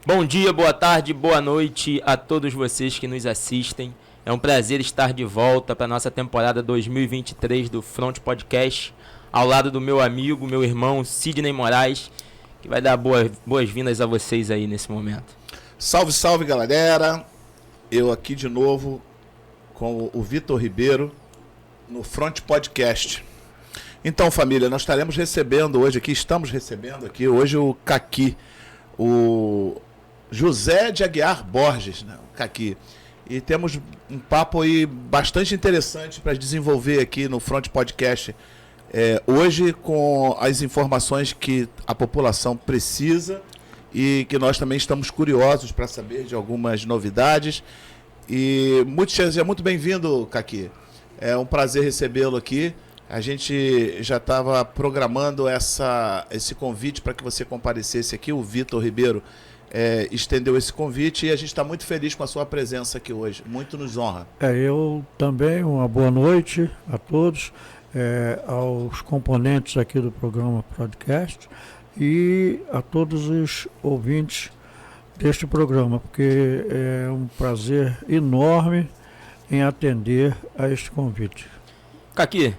Bom dia, boa tarde, boa noite a todos vocês que nos assistem. É um prazer estar de volta para a nossa temporada 2023 do Front Podcast, ao lado do meu amigo, meu irmão Sidney Moraes, que vai dar boas-vindas a vocês aí nesse momento. Salve, salve, galera! Eu aqui de novo com o Vitor Ribeiro no Front Podcast. Então, família, nós estamos recebendo aqui hoje o Caqui, o José de Aguiar Borges, né? O Caqui. E temos um papo aí bastante interessante para desenvolver aqui no Front Podcast hoje, com as informações que a população precisa e que nós também estamos curiosos para saber de algumas novidades. E seja muito bem-vindo, Caqui. É um prazer recebê-lo aqui. A gente já estava programando esse convite para que você comparecesse aqui. O Vitor Ribeiro estendeu esse convite e a gente está muito feliz com a sua presença aqui hoje. Muito nos honra. Eu também, uma boa noite a todos, aos componentes aqui do programa podcast e a todos os ouvintes deste programa, porque é um prazer enorme em atender a este convite. Caqui,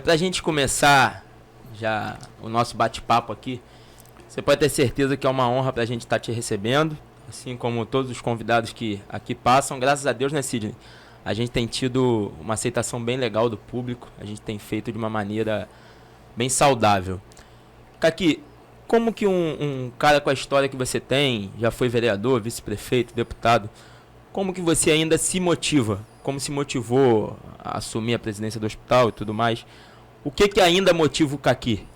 para a gente começar já o nosso bate-papo aqui, você pode ter certeza que é uma honra para a gente estar te recebendo, assim como todos os convidados que aqui passam. Graças a Deus, né, Sidney? A gente tem tido uma aceitação bem legal do público, a gente tem feito de uma maneira bem saudável. Caqui, como que um cara com a história que você tem, já foi vereador, vice-prefeito, deputado, como que você ainda se motiva? Como se motivou a assumir a presidência do hospital e tudo mais? O que ainda motiva o Caqui?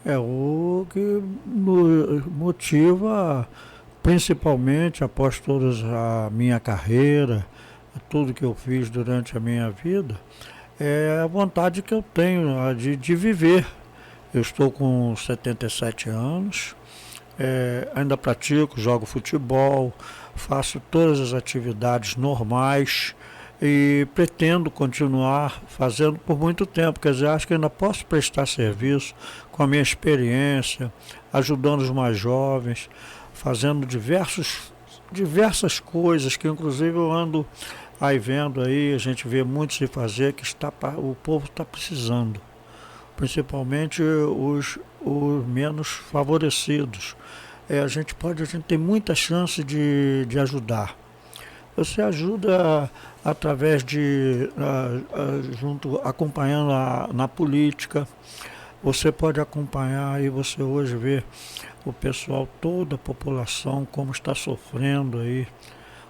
O que motiva, principalmente após toda a minha carreira, tudo que eu fiz durante a minha vida, é a vontade que eu tenho de viver. Eu estou com 77 anos, ainda pratico, jogo futebol, faço todas as atividades normais e pretendo continuar fazendo por muito tempo. Quer dizer, acho que ainda posso prestar serviço com a minha experiência, ajudando os mais jovens, fazendo diversas coisas que inclusive eu ando aí vendo aí, a gente vê muito se fazer, que o povo está precisando, principalmente os menos favorecidos. A gente tem muita chance de ajudar. Você ajuda através acompanhando na política. Você pode acompanhar e você hoje vê o pessoal, toda a população, como está sofrendo aí.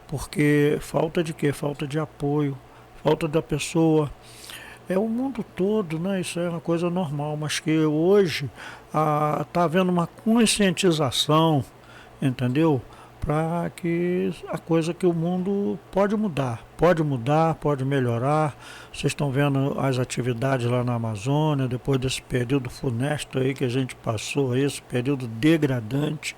Porque falta de quê? Falta de apoio, falta da pessoa. É o mundo todo, né? Isso é uma coisa normal, mas que hoje está havendo uma conscientização, entendeu? Para que a coisa que o mundo pode mudar, pode melhorar. Vocês estão vendo as atividades lá na Amazônia, depois desse período funesto aí que a gente passou, esse período degradante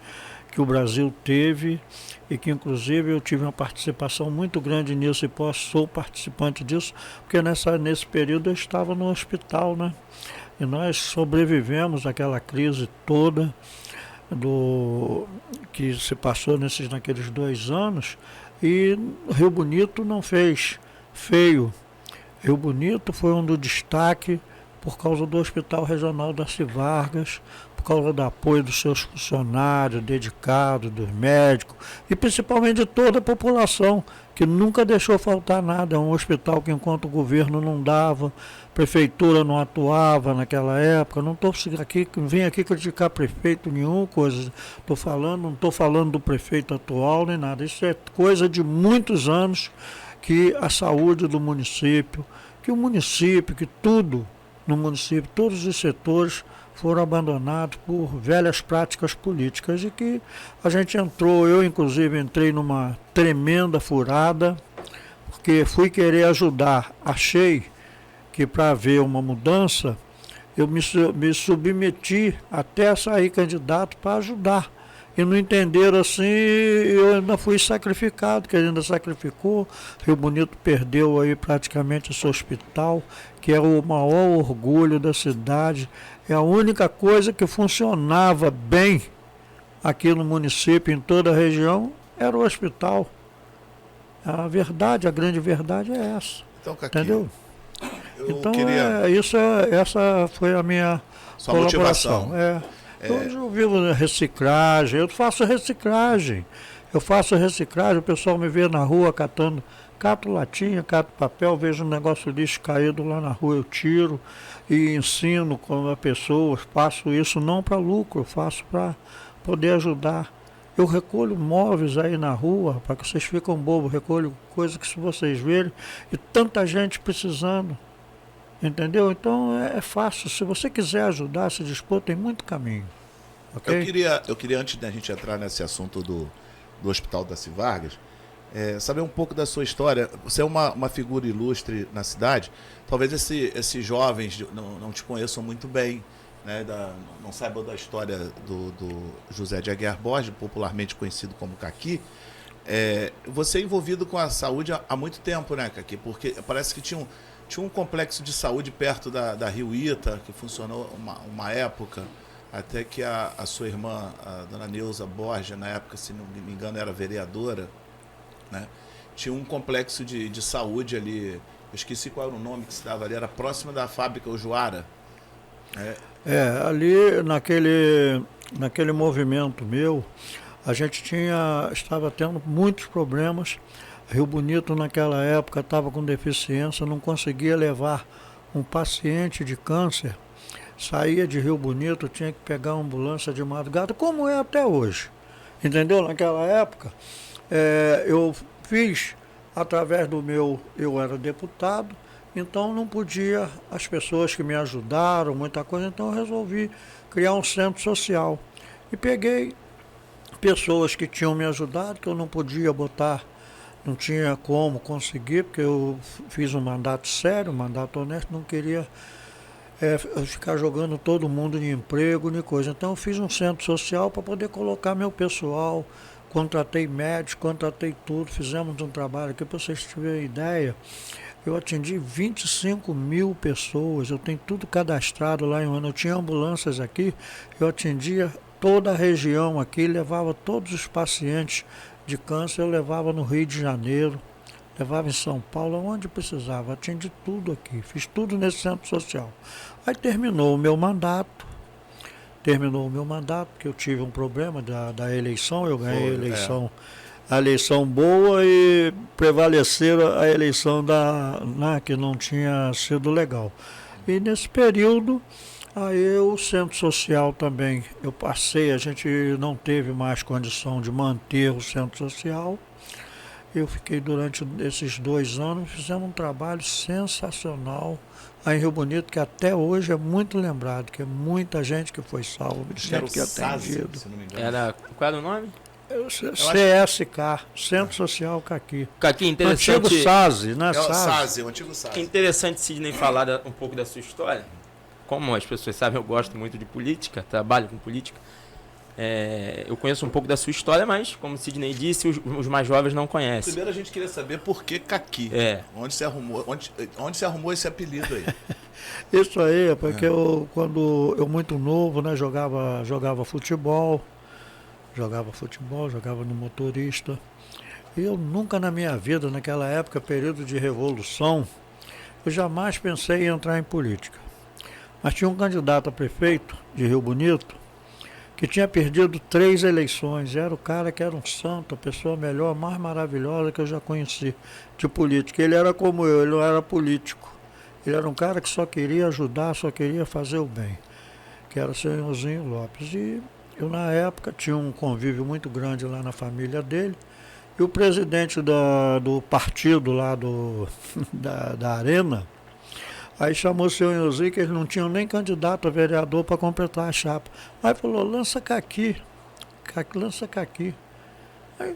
que o Brasil teve e que inclusive eu tive uma participação muito grande nisso e sou participante disso, porque nesse período eu estava no hospital, né? E nós sobrevivemos àquela crise toda que se passou naqueles 2 anos, e Rio Bonito não fez feio. Rio Bonito foi um do destaque por causa do Hospital Regional Darcy Vargas, por causa do apoio dos seus funcionários dedicados, dos médicos e principalmente de toda a população, que nunca deixou faltar nada. É um hospital que, enquanto o governo não dava, a prefeitura não atuava naquela época. Não vim aqui criticar prefeito nenhum, não estou falando do prefeito atual nem nada. Isso é coisa de muitos anos, que a saúde do município, que tudo no município, todos os setores foram abandonados por velhas práticas políticas, e que a gente eu inclusive entrei numa tremenda furada, porque fui querer ajudar. Achei que para haver uma mudança, eu me submeti até a sair candidato para ajudar. E não entenderam assim, eu ainda fui sacrificado, que ele ainda sacrificou. Rio Bonito perdeu aí praticamente esse hospital, que é o maior orgulho da cidade. É a única coisa que funcionava bem aqui no município, em toda a região, era o hospital. A verdade, a grande verdade é essa. Então, Caqui, entendeu? eu Essa foi a minha sua colaboração. motivação. Hoje eu vivo na reciclagem, eu faço reciclagem. O pessoal me vê na rua cato latinha, cato papel, vejo um negócio de lixo caído lá na rua, eu tiro e ensino com as pessoas, faço isso não para lucro, faço para poder ajudar. Eu recolho móveis aí na rua, para que vocês ficam bobos, recolho coisas que se vocês verem, e tanta gente precisando. Entendeu? Então é fácil. Se você quiser ajudar, se dispor, tem muito caminho. Okay? Eu queria, antes da gente entrar nesse assunto do Hospital Daci Vargas, saber um pouco da sua história. Você é uma figura ilustre na cidade. Talvez esses jovens não te conheçam muito bem, né, não saibam da história do José de Aguiar Borges, popularmente conhecido como Caqui. Você é envolvido com a saúde há muito tempo, né, Caqui? Porque parece que tinha um complexo de saúde perto da Rio Ita, que funcionou uma época, até que a sua irmã, a dona Neuza Borges, na época, se não me engano, era vereadora, né? Tinha um complexo de saúde ali, eu esqueci qual era o nome que se dava ali, era próximo da fábrica Ujuara. Ali naquele movimento meu, a gente estava tendo muitos problemas. Rio Bonito naquela época estava com deficiência, não conseguia levar um paciente de câncer, saía de Rio Bonito, tinha que pegar uma ambulância de madrugada, como é até hoje. Entendeu? Naquela época, eu fiz através eu era deputado, então não podia, as pessoas que me ajudaram, muita coisa, então eu resolvi criar um centro social. E peguei pessoas que tinham me ajudado, que eu não podia botar, não tinha como conseguir, porque eu fiz um mandato sério, um mandato honesto, não queria ficar jogando todo mundo em emprego, nem coisa. Então eu fiz um centro social para poder colocar meu pessoal, contratei médicos, contratei tudo, fizemos um trabalho aqui, para vocês tiverem ideia. Eu atendi 25 mil pessoas, eu tenho tudo cadastrado lá em ano. Eu tinha ambulâncias aqui, eu atendia toda a região aqui, levava todos os pacientes de câncer, eu levava no Rio de Janeiro, levava em São Paulo, onde precisava, atendi tudo aqui, fiz tudo nesse centro social. Aí terminou o meu mandato, porque eu tive um problema da eleição, eu ganhei a eleição boa e prevaleceram a eleição que não tinha sido legal. E nesse período, aí o centro social também, eu passei, a gente não teve mais condição de manter o centro social. Eu fiquei durante esses 2 anos, fizemos um trabalho sensacional aí em Rio Bonito, que até hoje é muito lembrado, que é muita gente que foi salva, gente que é atendido. Qual era o nome? CSK, Centro Social Caqui. Caqui, interessante. O antigo SASE, né? O antigo SASE. É interessante, Sidney, falar um pouco da sua história. Como as pessoas sabem, eu gosto muito de política, trabalho com política. Eu conheço um pouco da sua história, mas, como o Sidney disse, os mais jovens não conhecem. Primeiro a gente queria saber por que Caqui. Onde se arrumou esse apelido aí? Isso aí é porque quando eu muito novo, né, jogava futebol, jogava no motorista. E eu nunca na minha vida, naquela época, período de revolução, eu jamais pensei em entrar em política. Mas tinha um candidato a prefeito de Rio Bonito que tinha perdido 3 eleições. Era o cara que era um santo, a pessoa melhor, mais maravilhosa que eu já conheci de política. Ele era como eu, ele não era político. Ele era um cara que só queria ajudar, só queria fazer o bem, que era o senhorzinho Lopes. E eu, na época, tinha um convívio muito grande lá na família dele. E o presidente do partido lá da Arena, aí chamou o senhor Elzi, que eles não tinham nem candidato a vereador para completar a chapa. Aí falou, lança Caqui. Lança Caqui. Aí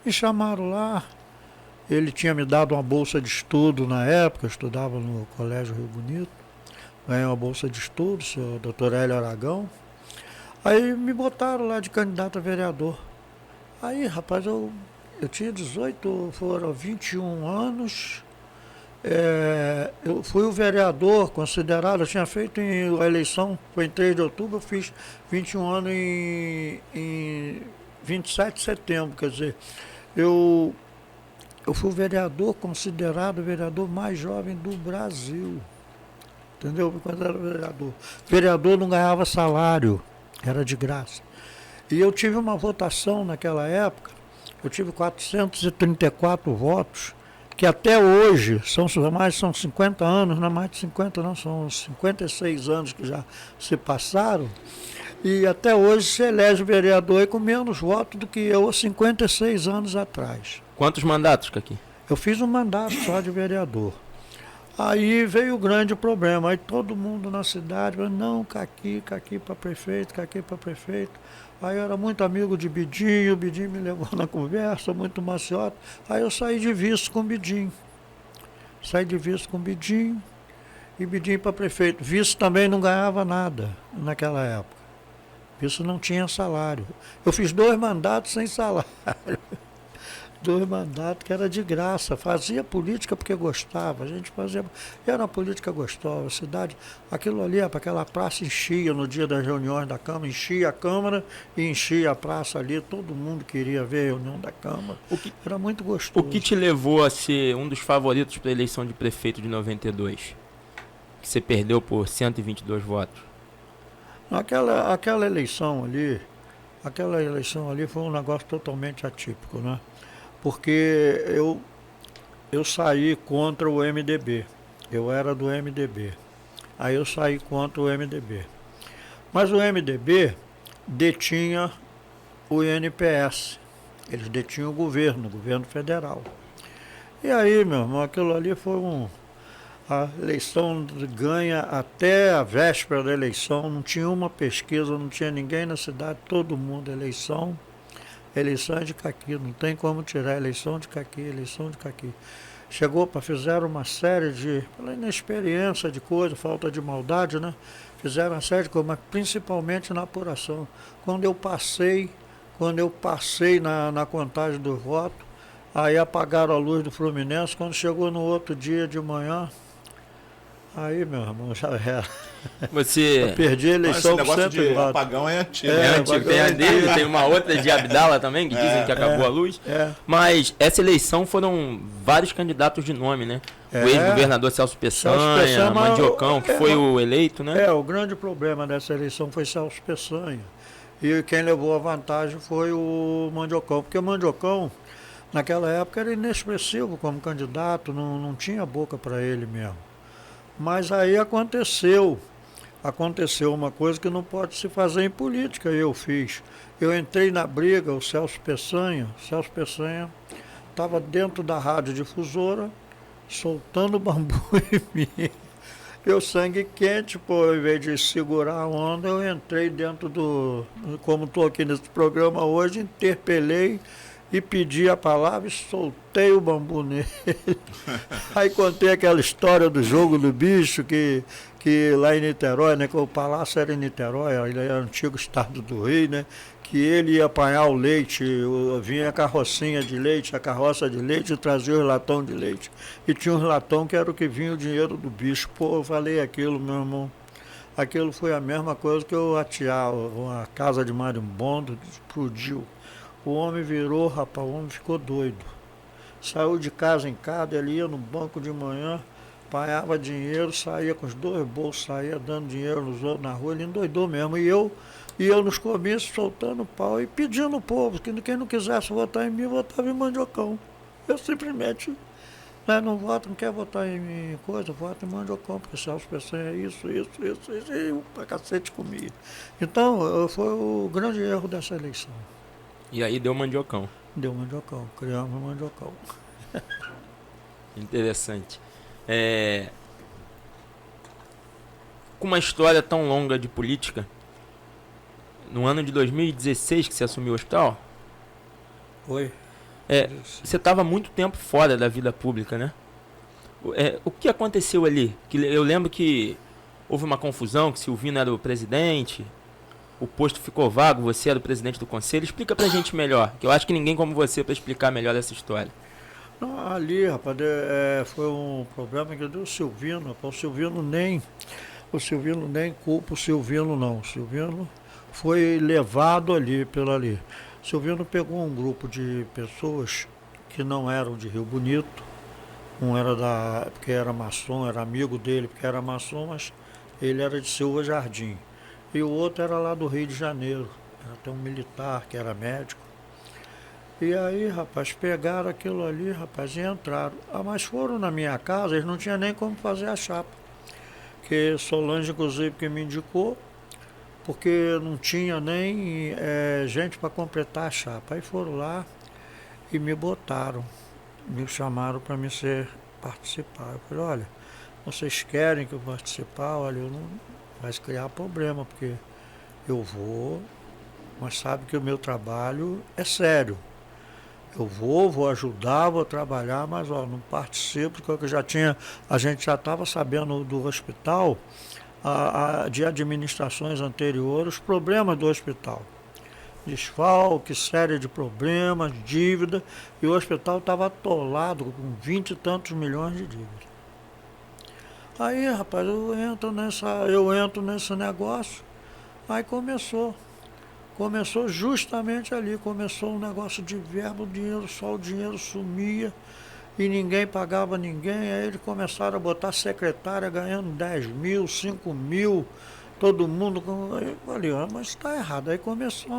me chamaram lá. Ele tinha me dado uma bolsa de estudo na época, eu estudava no Colégio Rio Bonito. Ganhei uma bolsa de estudo, o senhor Dr. Hélio Aragão. Aí me botaram lá de candidato a vereador. Aí, rapaz, eu tinha 18, foram 21 anos. Eu fui o vereador considerado, eu tinha feito a eleição, foi em 3 de outubro, eu fiz 21 anos em 27 de setembro, quer dizer, eu fui o vereador considerado o vereador mais jovem do Brasil, entendeu? Quando era vereador. Vereador não ganhava salário, era de graça. E eu tive uma votação naquela época, eu tive 434 votos, que até hoje, são 50 anos, não é mais de 50 não, são 56 anos que já se passaram, e até hoje se elege vereador com menos votos do que eu há 56 anos atrás. Quantos mandatos, Caqui? Eu fiz um mandato só de vereador. Aí veio o grande problema, aí todo mundo na cidade falou, não, Caqui para prefeito, Caqui para prefeito. Aí eu era muito amigo de Bidinho, o Bidinho me levou na conversa, muito maciota. Aí eu saí de vice com o Bidinho. E Bidinho para prefeito. Vice também não ganhava nada naquela época. Vice não tinha salário. Eu fiz 2 mandatos sem salário. 2 mandatos que era de graça, fazia política porque gostava, a gente fazia, era uma política gostosa, a cidade, aquilo ali, aquela praça enchia no dia das reuniões da Câmara, enchia a Câmara e enchia a praça ali, todo mundo queria ver a reunião da Câmara, era muito gostoso. O que te levou a ser um dos favoritos para a eleição de prefeito de 92? Que você perdeu por 122 votos? Aquela eleição ali foi um negócio totalmente atípico, né? Porque eu saí contra o MDB, eu era do MDB, aí eu saí contra o MDB. Mas o MDB detinha o INPS, eles detinham o governo federal. E aí, meu irmão, aquilo ali foi a eleição ganha até a véspera da eleição, não tinha uma pesquisa, não tinha ninguém na cidade, todo mundo, eleição é de Caqui, não tem como tirar eleição de Caqui. Fizeram uma série pela inexperiência de coisa, falta de maldade, né? Fizeram uma série de coisas, mas principalmente na apuração. Quando eu passei na contagem dos votos, aí apagaram a luz do Fluminense, quando chegou no outro dia de manhã, aí, meu irmão, já era. Eu perdi a eleição por 100 de apagão é antigo. Tem a dele, tem uma outra de Abdala também, que dizem que acabou a luz. Mas essa eleição foram vários candidatos de nome, né? O ex-governador Celso Peçanha, Mandiocão, que foi o eleito, né? O grande problema dessa eleição foi Celso Peçanha. E quem levou a vantagem foi o Mandiocão, porque o Mandiocão, naquela época, era inexpressivo como candidato, não tinha boca para ele mesmo. Mas aí aconteceu uma coisa que não pode se fazer em política, eu fiz. Eu entrei na briga, o Celso Peçanha estava dentro da radiodifusora, soltando bambu em mim. Eu sangue quente, em vez de segurar a onda, eu entrei dentro como estou aqui nesse programa hoje, interpelei e pedi a palavra e soltei o bambu nele. Aí contei aquela história do jogo do bicho, que lá em Niterói, né, que o palácio era em Niterói, ele era o antigo estado do Rio, né, que ele ia apanhar o leite, vinha a carrocinha de leite, a carroça de leite e trazia os latão de leite. E tinha uns latão que era o que vinha o dinheiro do bicho. Eu falei aquilo, meu irmão. Aquilo foi a mesma coisa que eu atear uma casa de marimbondo, explodiu. O homem virou, rapaz, o homem ficou doido. Saiu de casa em casa, ele ia no banco de manhã, apanhava dinheiro, saía com os 2 bolsos, saía dando dinheiro nos outros na rua, ele endoidou mesmo. E eu nos comícios soltando pau e pedindo ao povo que quem não quisesse votar em mim, votava em Mandiocão. Eu simplesmente não voto, não quer votar em coisa, voto em Mandiocão, porque Celso Peçanha é isso, e eu pra cacete comia. Então, foi o grande erro dessa eleição. E aí deu Mandiocão. Deu Mandiocão, criamos Mandiocão. Interessante. Com uma história tão longa de política, no ano de 2016 que você assumiu o hospital? Foi. Você estava muito tempo fora da vida pública, né? O que aconteceu ali? Eu lembro que houve uma confusão, que Silvino era o presidente, o posto ficou vago, você era o presidente do conselho. Explica pra gente melhor, que eu acho que ninguém como você para explicar melhor essa história. Não, ali, rapaz, foi um problema que deu o Silvino, rapaz. O Silvino nem culpa o Silvino, não. O Silvino foi levado ali pela ali. O Silvino pegou um grupo de pessoas que não eram de Rio Bonito. Um era porque era maçom, era amigo dele porque era maçom, mas ele era de Silva Jardim. E o outro era lá do Rio de Janeiro. Era até um militar que era médico. E aí, rapaz, pegaram aquilo ali, rapaz, e entraram. Ah, mas foram na minha casa, eles não tinham nem como fazer a chapa. Que Solange, inclusive, que me indicou, porque não tinha nem gente para completar a chapa. Aí foram lá e me botaram, me chamaram para me participar. Eu falei, olha, vocês querem que eu participar? Olha, eu não vai criar problema, porque eu vou, mas sabe que o meu trabalho é sério. Eu vou ajudar, vou trabalhar, mas ó, não participo, porque a gente já estava sabendo do hospital, de administrações anteriores, os problemas do hospital. Desfalque, série de problemas, dívida, e o hospital estava atolado com 20 e tantos milhões de dívidas. Aí, rapaz, eu entro nesse negócio, aí Começou justamente ali, começou um negócio de verba, o dinheiro sumia e ninguém pagava ninguém. Aí eles começaram a botar secretária ganhando 10 mil, 5 mil, todo mundo. Aí eu falei, mas está errado. Aí começou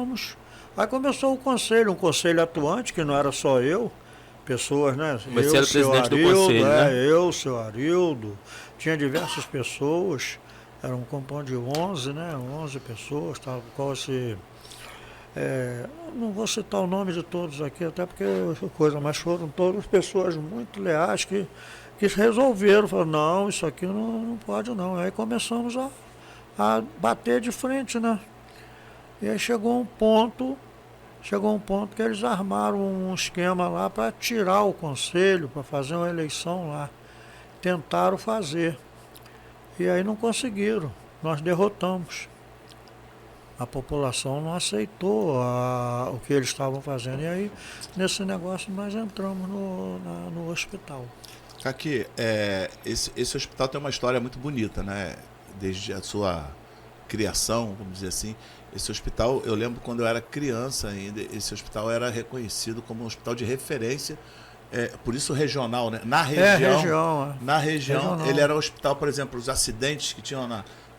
o conselho, um conselho atuante, que não era só eu, pessoas, né? Você era o presidente do conselho, né? Eu, seu Arildo, tinha diversas pessoas, era um compondo de 11, né? 11 pessoas, tal, qual esse... não vou citar o nome de todos aqui, até porque coisa, mas foram todas pessoas muito leais que resolveram, falaram, não, isso aqui não pode não. Aí começamos a bater de frente, né? E aí chegou um ponto que eles armaram um esquema lá para tirar o conselho, para fazer uma eleição lá. Tentaram fazer. E aí não conseguiram. Nós derrotamos. A população não aceitou o que eles estavam fazendo. E aí, nesse negócio, nós entramos no hospital. Aqui, esse hospital tem uma história muito bonita, né? Desde a sua criação, vamos dizer assim. Esse hospital, eu lembro quando eu era criança ainda, esse hospital era reconhecido como um hospital de referência, por isso regional, né? Na região, regional. Ele era um hospital, por exemplo, os acidentes que tinham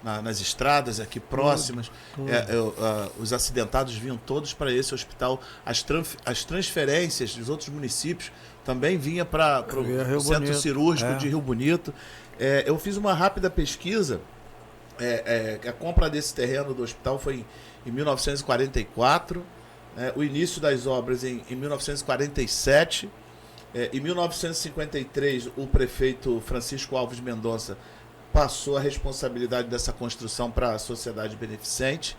nas estradas aqui próximas, os acidentados vinham todos para esse hospital. As transferências dos outros municípios também vinham para o Centro Cirúrgico de Rio Bonito. Eu fiz uma rápida pesquisa. A compra desse terreno do hospital foi em 1944, o início das obras em 1947. Em 1953, o prefeito Francisco Alves Mendonça passou a responsabilidade dessa construção para a Sociedade Beneficente,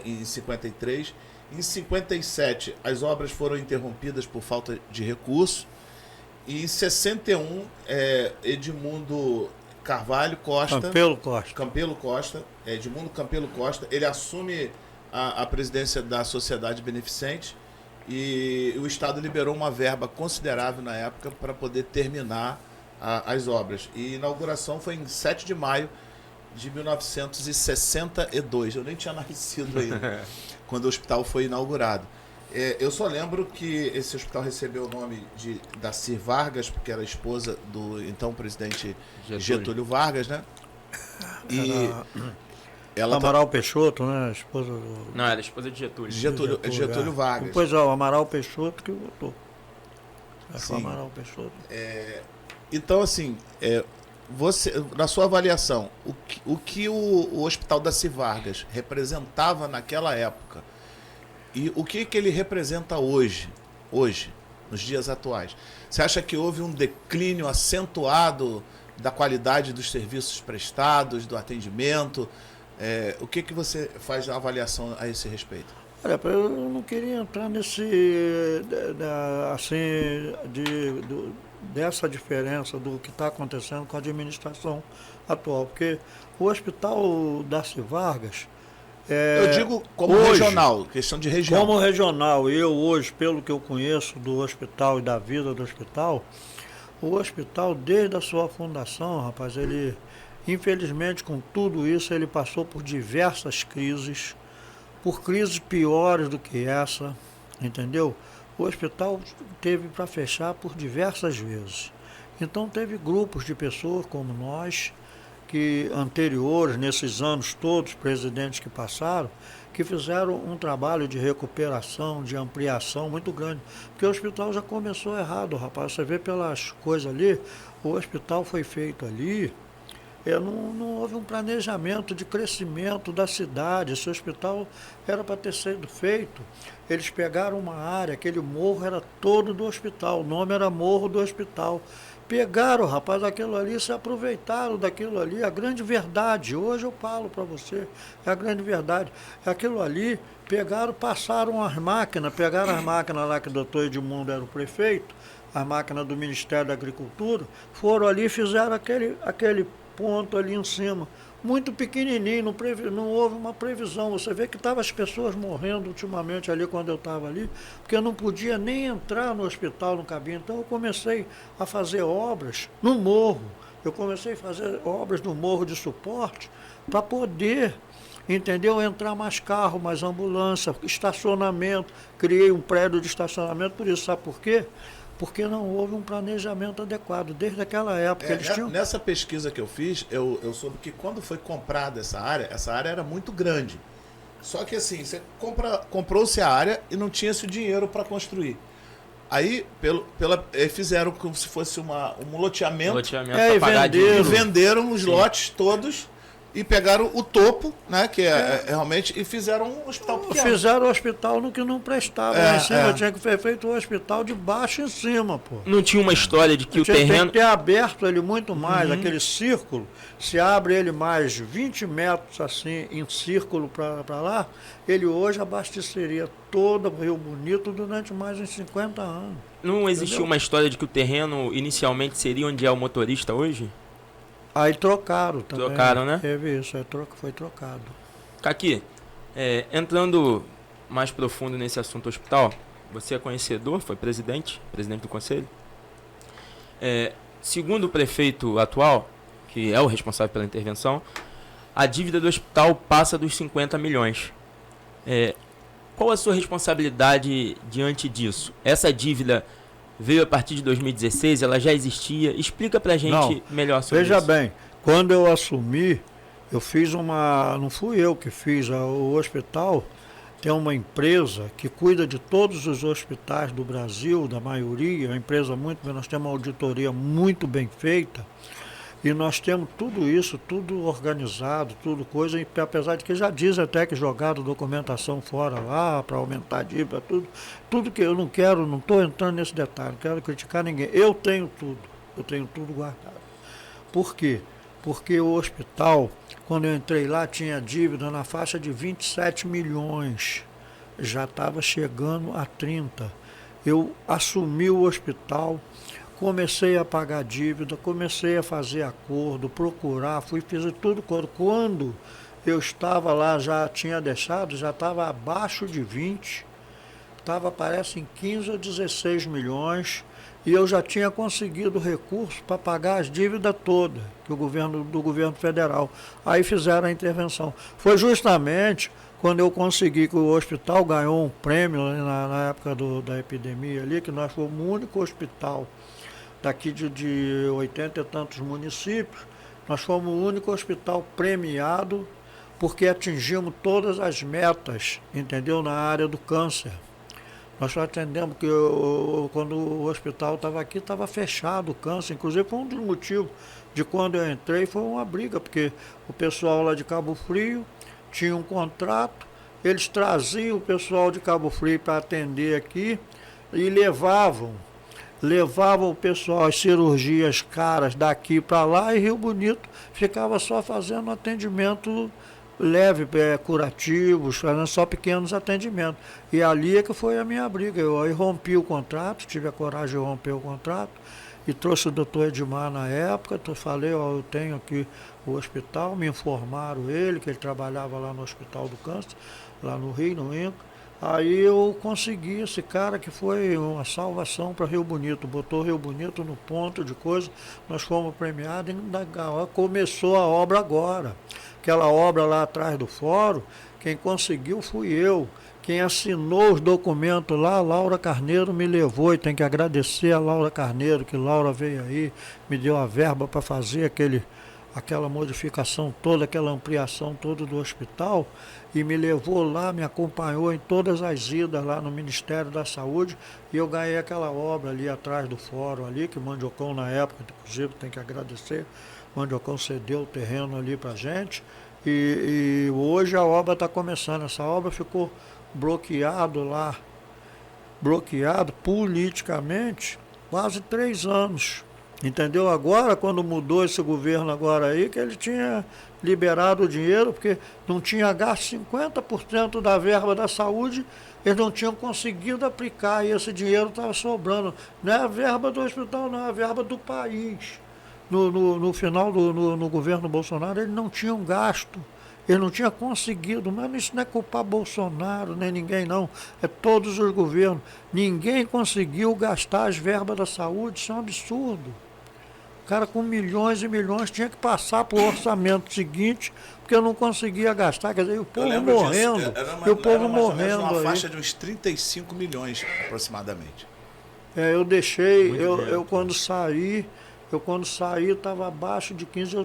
em 53. Em 57, as obras foram interrompidas por falta de recursos. E em 61, Edmundo Carvalho Costa... Campelo Costa. Edmundo Campelo Costa. Ele assume a presidência da Sociedade Beneficente e o Estado liberou uma verba considerável na época para poder terminar as obras. E a inauguração foi em 7 de maio de 1962. Eu nem tinha nascido ainda quando o hospital foi inaugurado. Eu só lembro que esse hospital recebeu o nome de Dacir Vargas, porque era a esposa do então presidente Getúlio Vargas, né? E ela Amaral Peixoto, né? A esposa do... Não, era a esposa de Getúlio. Getúlio Vargas. Depois o Amaral Peixoto que votou. Sim. O Amaral Peixoto. Então, assim, você, na sua avaliação, o que o Hospital Dacir Vargas representava naquela época e o que ele representa hoje, nos dias atuais? Você acha que houve um declínio acentuado da qualidade dos serviços prestados, do atendimento? O que você faz a avaliação a esse respeito? Olha, eu não queria entrar dessa diferença do que está acontecendo com a administração atual, porque o Hospital Dacir Vargas, Eu digo como hoje, regional, questão de região. Como regional, eu hoje, pelo que eu conheço do hospital e da vida do hospital, o hospital, desde a sua fundação, rapaz, ele, infelizmente, com tudo isso, ele passou por diversas crises, por crises piores do que essa, entendeu? O hospital teve para fechar por diversas vezes. Então, teve grupos de pessoas como nós, que anteriores, nesses anos todos, presidentes que passaram, que fizeram um trabalho de recuperação, de ampliação muito grande. Porque o hospital já começou errado, rapaz. Você vê pelas coisas ali, o hospital foi feito ali, não houve um planejamento de crescimento da cidade. Esse hospital era para ter sido feito. Eles pegaram uma área, aquele morro era todo do hospital, o nome era Morro do Hospital. Pegaram, rapaz, aquilo ali, se aproveitaram daquilo ali, a grande verdade. Hoje eu falo para você, é a grande verdade. Aquilo ali, passaram as máquinas, pegaram as máquinas lá que o doutor Edmundo era o prefeito, as máquinas do Ministério da Agricultura, foram ali e fizeram aquele ponto ali em cima, muito pequenininho, não houve uma previsão. Você vê que estavam as pessoas morrendo ultimamente ali quando eu estava ali, porque eu não podia nem entrar no hospital, no cabine. Então eu comecei a fazer obras no morro, eu comecei a fazer obras no morro de suporte para poder, entendeu, entrar mais carro, mais ambulância, estacionamento, criei um prédio de estacionamento por isso, sabe por quê? Porque não houve um planejamento adequado. Desde aquela época eles tinham... Nessa pesquisa que eu fiz, eu soube que quando foi comprada essa área era muito grande. Só que assim, comprou-se a área e não tinha-se o dinheiro para construir. Aí fizeram como se fosse um loteamento, para pagar e venderam os lotes todos. E pegaram o topo, né, que é realmente, e fizeram um hospital pequeno. Fizeram o hospital no que não prestava. Lá em cima tinha que ser feito o hospital de baixo em cima, pô. Não tinha uma história de que o terreno... Tem que ter aberto ele muito mais, aquele círculo, se abre ele mais 20 metros assim, em círculo para lá, ele hoje abasteceria todo o Rio Bonito durante mais de 50 anos. Não existiu uma história de que o terreno inicialmente seria onde é o motorista hoje? Aí trocaram também. Trocaram, né? Teve isso, foi trocado. Caqui, entrando mais profundo nesse assunto hospital, você é conhecedor, foi presidente do conselho. Segundo o prefeito atual, que é o responsável pela intervenção, a dívida do hospital passa dos 50 milhões. Qual a sua responsabilidade diante disso? Essa dívida veio a partir de 2016, ela já existia. Explica pra gente melhor sobre isso. Veja bem, quando eu assumi, eu fiz não fui eu que fiz, o hospital tem uma empresa que cuida de todos os hospitais do Brasil, da maioria, uma empresa nós temos uma auditoria muito bem feita, e nós temos tudo isso, tudo organizado, tudo coisa, e apesar de que já diz até que jogaram documentação fora lá, para aumentar a dívida, tudo que eu não estou entrando nesse detalhe, não quero criticar ninguém. Eu tenho tudo guardado. Por quê? Porque o hospital, quando eu entrei lá, tinha dívida na faixa de 27 milhões, já estava chegando a 30. Eu assumi o hospital, comecei a pagar dívida, comecei a fazer acordo, procurar, fiz tudo. Quando eu estava lá, já tinha deixado, já estava abaixo de 20, estava parece em 15 ou 16 milhões, e eu já tinha conseguido recursos para pagar as dívidas todas do governo federal. Aí fizeram a intervenção. Foi justamente quando eu consegui que o hospital ganhou um prêmio na época da epidemia ali, que nós fomos o único hospital daqui de 80 e tantos municípios, nós fomos o único hospital premiado porque atingimos todas as metas, entendeu, na área do câncer. Nós só atendemos que quando o hospital estava aqui, estava fechado o câncer. Inclusive foi um dos motivos de quando eu entrei, foi uma briga, porque o pessoal lá de Cabo Frio tinha um contrato, eles traziam o pessoal de Cabo Frio para atender aqui e levavam o pessoal, as cirurgias caras daqui para lá, e Rio Bonito ficava só fazendo atendimento leve, curativos, fazendo só pequenos atendimentos. E ali é que foi a minha briga. Eu aí rompi o contrato, tive a coragem de romper o contrato, e trouxe o doutor Edmar na época, falei, ó, eu tenho aqui o hospital, me informaram ele, que ele trabalhava lá no Hospital do Câncer, lá no Rio, no INCA. Aí eu consegui esse cara que foi uma salvação para Rio Bonito, botou Rio Bonito no ponto de coisa, nós fomos premiados e começou a obra agora. Aquela obra lá atrás do fórum, quem conseguiu fui eu. Quem assinou os documentos lá, Laura Carneiro me levou, e tem que agradecer a Laura Carneiro, que Laura veio aí, me deu a verba para fazer aquela modificação toda, aquela ampliação toda do hospital, e me levou lá, me acompanhou em todas as idas lá no Ministério da Saúde, e eu ganhei aquela obra ali atrás do fórum ali, que o Mandiocão na época, inclusive tem que agradecer, o Mandiocão cedeu o terreno ali pra gente, e hoje a obra está começando. Essa obra ficou bloqueado lá, bloqueado politicamente, quase 3 anos. Entendeu? Agora, quando mudou esse governo agora aí, que ele tinha liberado o dinheiro, porque não tinha gasto 50% da verba da saúde, eles não tinham conseguido aplicar, e esse dinheiro estava sobrando. Não é a verba do hospital, não é a verba do país. No final no governo Bolsonaro, eles não tinham gasto. Ele não tinha conseguido, mas isso não é culpar Bolsonaro, nem ninguém não, é todos os governos. Ninguém conseguiu gastar as verbas da saúde, isso é um absurdo. O cara com milhões e milhões tinha que passar para o orçamento seguinte, porque eu não conseguia gastar, quer dizer, o povo morrendo, e o povo morrendo. Uma faixa de uns 35 milhões aproximadamente. Eu deixei, eu quando saí, estava abaixo de 15, eu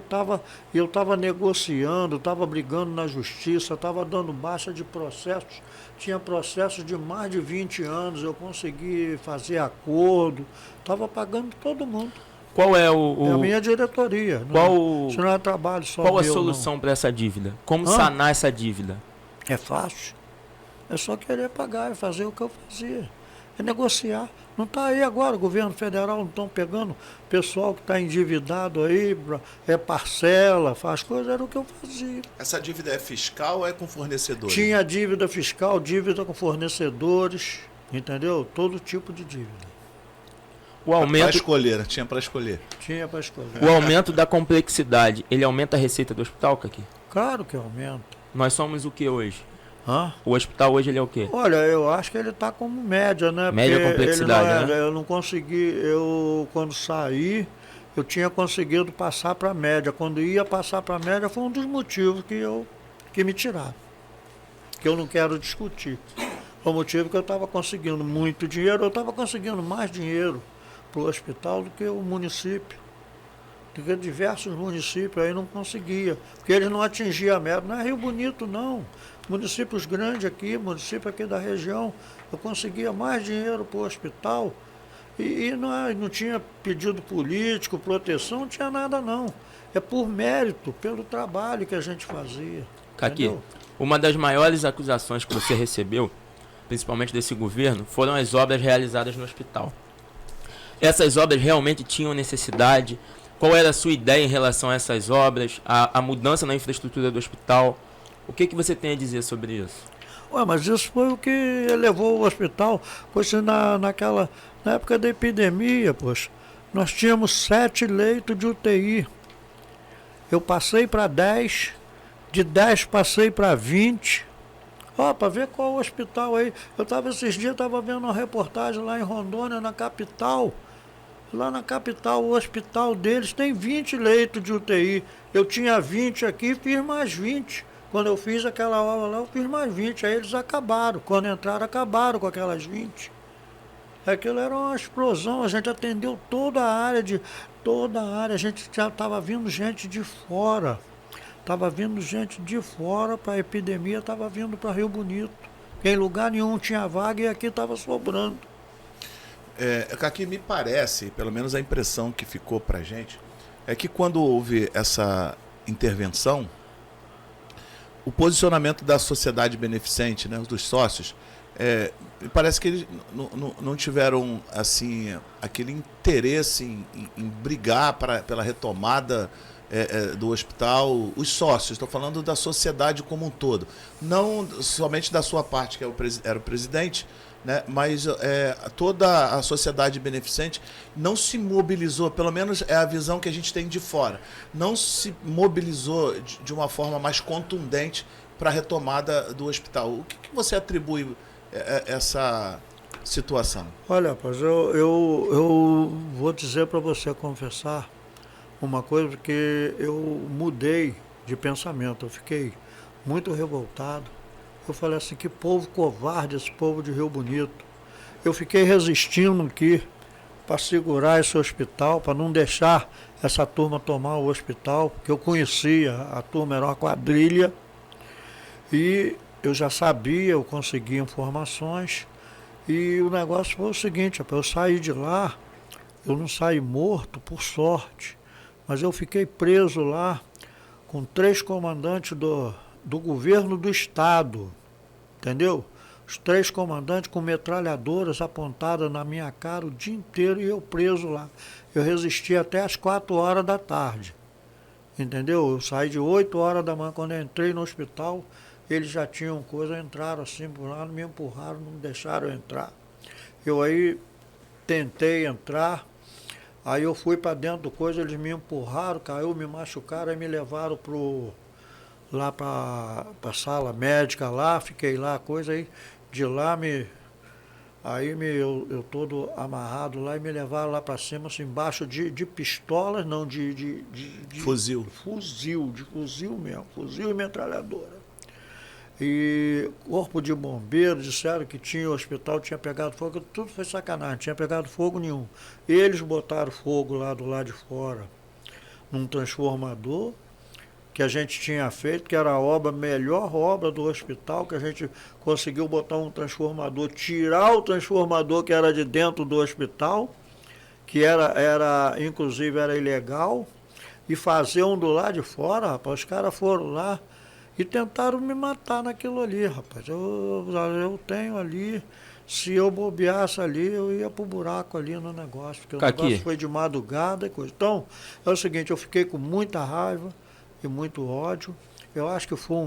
estava negociando, estava brigando na justiça, estava dando baixa de processos, tinha processos de mais de 20 anos, eu consegui fazer acordo, estava pagando todo mundo. Qual é É a minha diretoria. Isso não é trabalho só qual meu, a solução para essa dívida? Como sanar essa dívida? É fácil. É só querer pagar e fazer o que eu fazia. É negociar. Não está aí agora, o governo federal não estão pegando pessoal que está endividado aí, parcela, faz coisas, era o que eu fazia. Essa dívida é fiscal ou é com fornecedores? Tinha dívida fiscal, dívida com fornecedores, entendeu? Todo tipo de dívida. O aumento... Tinha para escolher. Tinha para escolher. O aumento da complexidade, ele aumenta a receita do hospital, Caqui? Claro que aumenta. Nós somos o que hoje? Hã? O hospital hoje ele é o quê? Olha, eu acho que ele está como média, né? Média porque complexidade, né? Eu não consegui, quando saí, eu tinha conseguido passar para média. Quando ia passar para média foi um dos motivos que me tiraram. Que eu não quero discutir. Foi o motivo que eu estava conseguindo muito dinheiro, eu estava conseguindo mais dinheiro para o hospital do que o município. Porque diversos municípios aí não conseguia, porque eles não atingiam a meta. Não é Rio Bonito, não. Municípios grandes aqui, município aqui da região, eu conseguia mais dinheiro para o hospital e não tinha pedido político, proteção, não tinha nada não. É por mérito, pelo trabalho que a gente fazia. Caqui, uma das maiores acusações que você recebeu, principalmente desse governo, foram as obras realizadas no hospital. Essas obras realmente tinham necessidade? Qual era a sua ideia em relação a essas obras, a mudança na infraestrutura do hospital? O que você tem a dizer sobre isso? Mas isso foi o que levou o hospital, pois na época da epidemia, pois, nós tínhamos 7 leitos de UTI. Eu passei para 10, de 10 passei para 20. Para ver qual hospital aí. Esses dias estava vendo uma reportagem lá em Rondônia, na capital. Lá na capital, o hospital deles tem 20 leitos de UTI. Eu tinha 20 aqui, fiz mais 20. Quando eu fiz aquela obra lá, eu fiz mais 20. Aí eles acabaram. Quando entraram, acabaram com aquelas 20. Aquilo era uma explosão. A gente atendeu toda a área. A gente já estava vindo gente de fora. Para a epidemia, estava vindo para Rio Bonito. Em lugar nenhum tinha vaga e aqui estava sobrando. Aqui me parece, pelo menos a impressão que ficou para a gente, é que quando houve essa intervenção, o posicionamento da sociedade beneficente, né, dos sócios, parece que eles não tiveram assim, aquele interesse em brigar pela retomada do hospital, os sócios, estou falando da sociedade como um todo, não somente da sua parte, que era o presidente, né? Mas toda a sociedade beneficente não se mobilizou, pelo menos é a visão que a gente tem de fora, não se mobilizou de uma forma mais contundente para a retomada do hospital. O que você atribui essa situação? Olha, rapaz, eu vou dizer para você confessar uma coisa, porque eu mudei de pensamento, eu fiquei muito revoltado. Eu falei assim, que povo covarde esse povo de Rio Bonito. Eu fiquei resistindo aqui para segurar esse hospital, para não deixar essa turma tomar o hospital, porque eu conhecia, a turma era uma quadrilha, e eu já sabia, eu consegui informações, e o negócio foi o seguinte, eu saí de lá, eu não saí morto, por sorte, mas eu fiquei preso lá com 3 comandantes do governo do estado, entendeu? Os 3 comandantes com metralhadoras apontadas na minha cara o dia inteiro e eu preso lá. Eu resisti até às 4 horas da tarde, entendeu? Eu saí de 8 horas da manhã, quando eu entrei no hospital, eles já tinham coisa, entraram assim por lá, me empurraram, não me deixaram entrar. Eu aí tentei entrar, aí eu fui para dentro do coisa, eles me empurraram, caiu, me machucaram, aí me levaram lá para a sala médica lá, fiquei lá, coisa aí, de lá eu todo amarrado lá e me levaram lá para cima, assim, embaixo de pistolas, não, de fuzil. De fuzil mesmo, fuzil e metralhadora. E corpo de bombeiros disseram que o hospital tinha pegado fogo, tudo foi sacanagem, não tinha pegado fogo nenhum. Eles botaram fogo lá do lado de fora, num transformador, que a gente tinha feito, que era a melhor obra do hospital, que a gente conseguiu botar um transformador, tirar o transformador que era de dentro do hospital, que inclusive era ilegal, e fazer um do lado de fora, rapaz. Os caras foram lá e tentaram me matar naquilo ali, rapaz. Eu tenho ali, se eu bobeasse ali, eu ia pro buraco ali no negócio, porque o negócio foi de madrugada e coisa. Então, é o seguinte, eu fiquei com muita raiva e muito ódio. Eu acho que foi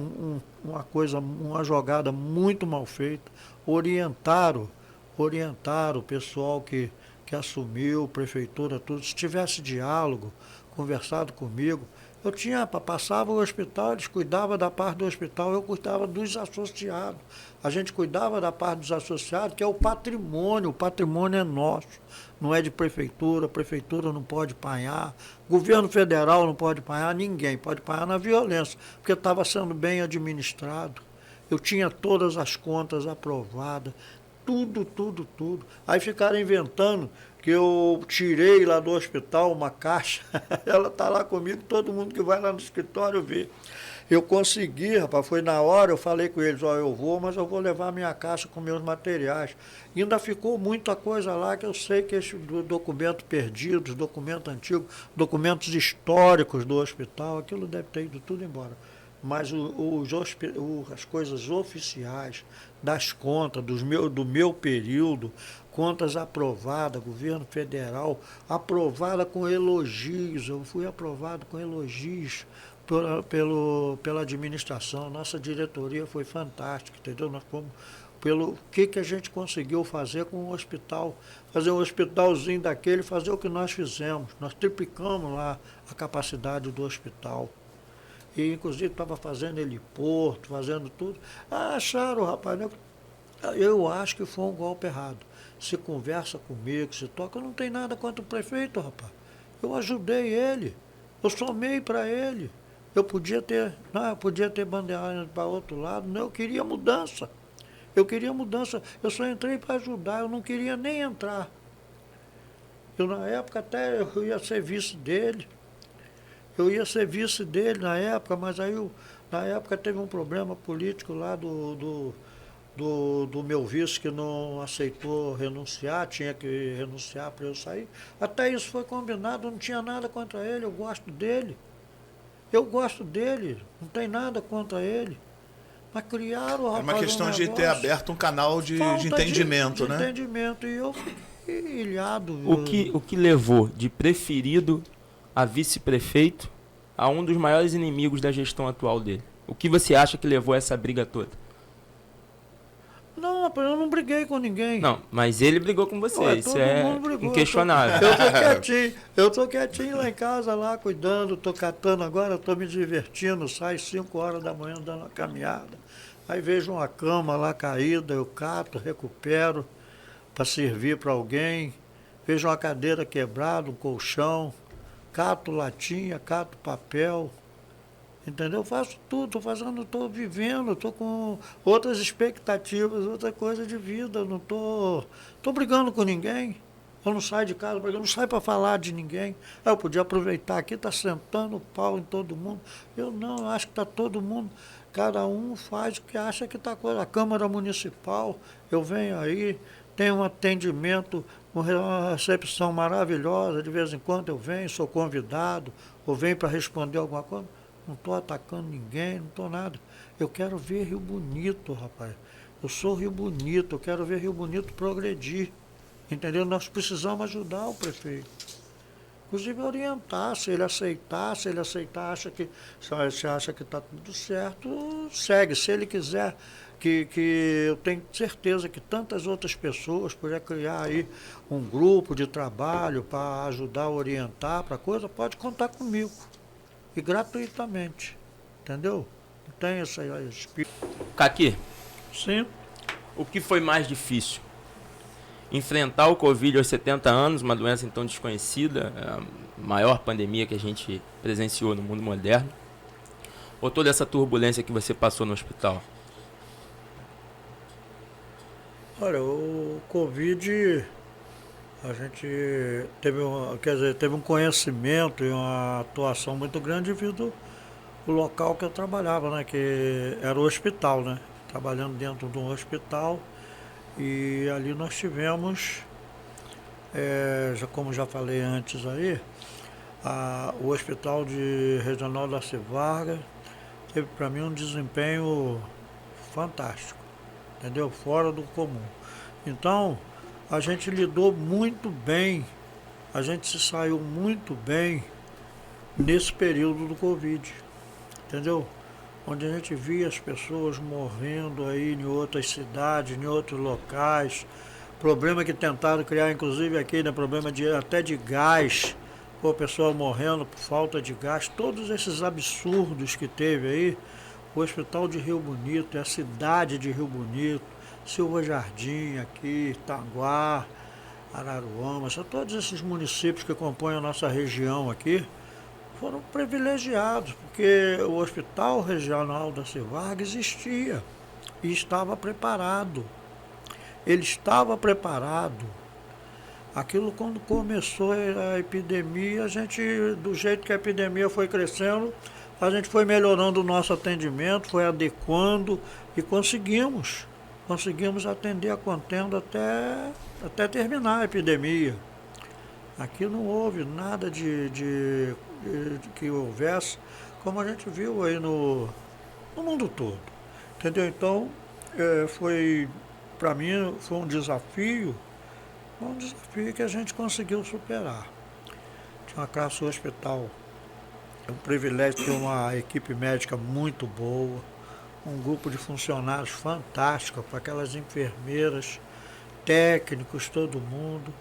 uma jogada muito mal feita. Orientaram o pessoal que assumiu, prefeitura, tudo. Se tivesse diálogo, conversado comigo, passava o hospital, eles cuidavam da parte do hospital, eu cuidava dos associados. A gente cuidava da parte dos associados, que é o patrimônio é nosso, não é de prefeitura, a prefeitura não pode apanhar, governo federal não pode apanhar, ninguém pode apanhar na violência, porque estava sendo bem administrado. Eu tinha todas as contas aprovadas, tudo. Aí ficaram inventando que eu tirei lá do hospital uma caixa, ela está lá comigo, todo mundo que vai lá no escritório vê. Eu consegui, rapaz, foi na hora, eu falei com eles, eu vou, mas eu vou levar minha caixa com meus materiais. E ainda ficou muita coisa lá que eu sei que esse documento perdido, documento antigo, documentos históricos do hospital, aquilo deve ter ido tudo embora. Mas as coisas oficiais, das contas, do meu período, contas aprovadas, governo federal, aprovada com elogios, eu fui aprovado com elogios pela administração, nossa diretoria foi fantástica, entendeu? Nós fomos pelo que a gente conseguiu fazer com o hospital, fazer um hospitalzinho daquele, fazer o que nós fizemos, nós triplicamos lá a capacidade do hospital. E inclusive estava fazendo heliporto, fazendo tudo. Acharam, rapaz, eu acho que foi um golpe errado. Se conversa comigo, se toca, eu não tenho nada contra o prefeito, rapaz. Eu ajudei ele, eu somei para ele. Eu podia ter bandeirado para outro lado, não, eu queria mudança. Eu só entrei para ajudar, eu não queria nem entrar. Eu, na época, até eu ia ser vice dele. Na época, mas aí, na época, teve um problema político lá do meu vice que não aceitou renunciar, tinha que renunciar para eu sair. Até isso foi combinado, não tinha nada contra ele, eu gosto dele, não tem nada contra ele. Mas criaram, rapaz, é uma questão de ter aberto um canal de entendimento, né? Entendimento, e eu fiquei ilhado. O que levou de preferido a vice-prefeito a um dos maiores inimigos da gestão atual dele? O que você acha que levou a essa briga toda? Não, rapaz, eu não briguei com ninguém. Não, mas ele brigou com você, Ué, isso todo é mundo brigou, inquestionável. Eu tô quietinho lá em casa, lá, cuidando, tô catando agora, tô me divertindo, saio 5 horas da manhã dando uma caminhada. Aí vejo uma cama lá caída, eu cato, recupero para servir para alguém. Vejo uma cadeira quebrada, um colchão, cato latinha, cato papel. Entendeu? Eu faço tudo, estou vivendo, estou com outras expectativas, outra coisa de vida, não estou brigando com ninguém. Eu não saio de casa, eu não saio para falar de ninguém. Eu podia aproveitar aqui, está sentando o pau em todo mundo. Eu não, eu acho que está todo mundo, cada um faz o que acha que está coisa. A Câmara Municipal, eu venho aí, tenho um atendimento, uma recepção maravilhosa, de vez em quando eu venho, sou convidado, ou venho para responder alguma coisa. Não estou atacando ninguém, não estou nada. Eu quero ver Rio Bonito, rapaz. Eu sou Rio Bonito, eu quero ver Rio Bonito progredir. Entendeu? Nós precisamos ajudar o prefeito. Inclusive orientar, se ele aceitar, acha que está tudo certo, segue. Se ele quiser, que eu tenho certeza que tantas outras pessoas podem criar aí um grupo de trabalho para ajudar a orientar para a coisa, pode contar comigo. E gratuitamente, entendeu? Não tem essa espírito. Caqui, Sim. o que foi mais difícil? Enfrentar o Covid aos 70 anos, uma doença então desconhecida, a maior pandemia que a gente presenciou no mundo moderno, ou toda essa turbulência que você passou no hospital? Olha, o Covid, a gente teve um conhecimento e uma atuação muito grande devido ao local que eu trabalhava, né? Que era o hospital, né? Trabalhando dentro de um hospital. E ali nós tivemos, como já falei antes aí, o Hospital Regional Darcy Vargas teve para mim um desempenho fantástico, entendeu? Fora do comum. Então, a gente lidou muito bem, a gente se saiu muito bem nesse período do Covid, entendeu? Onde a gente via as pessoas morrendo aí em outras cidades, em outros locais, problema que tentaram criar, inclusive aqui, né, problema até de gás, o pessoal morrendo por falta de gás, todos esses absurdos que teve aí, o Hospital de Rio Bonito, a cidade de Rio Bonito, Silva Jardim aqui, Itaguá, Araruama, são todos esses municípios que compõem a nossa região aqui, foram privilegiados, porque o Hospital Regional Darcy Vargas existia e estava preparado. Ele estava preparado. Aquilo quando começou a epidemia, do jeito que a epidemia foi crescendo, a gente foi melhorando o nosso atendimento, foi adequando e conseguimos atender a contenda até terminar a epidemia. Aqui não houve nada de que houvesse, como a gente viu aí no mundo todo. Entendeu? Então, para mim, foi um desafio que a gente conseguiu superar. Tinha uma classe hospital, é um privilégio ter uma equipe médica muito boa, um grupo de funcionários fantástico, para aquelas enfermeiras, técnicos, todo mundo.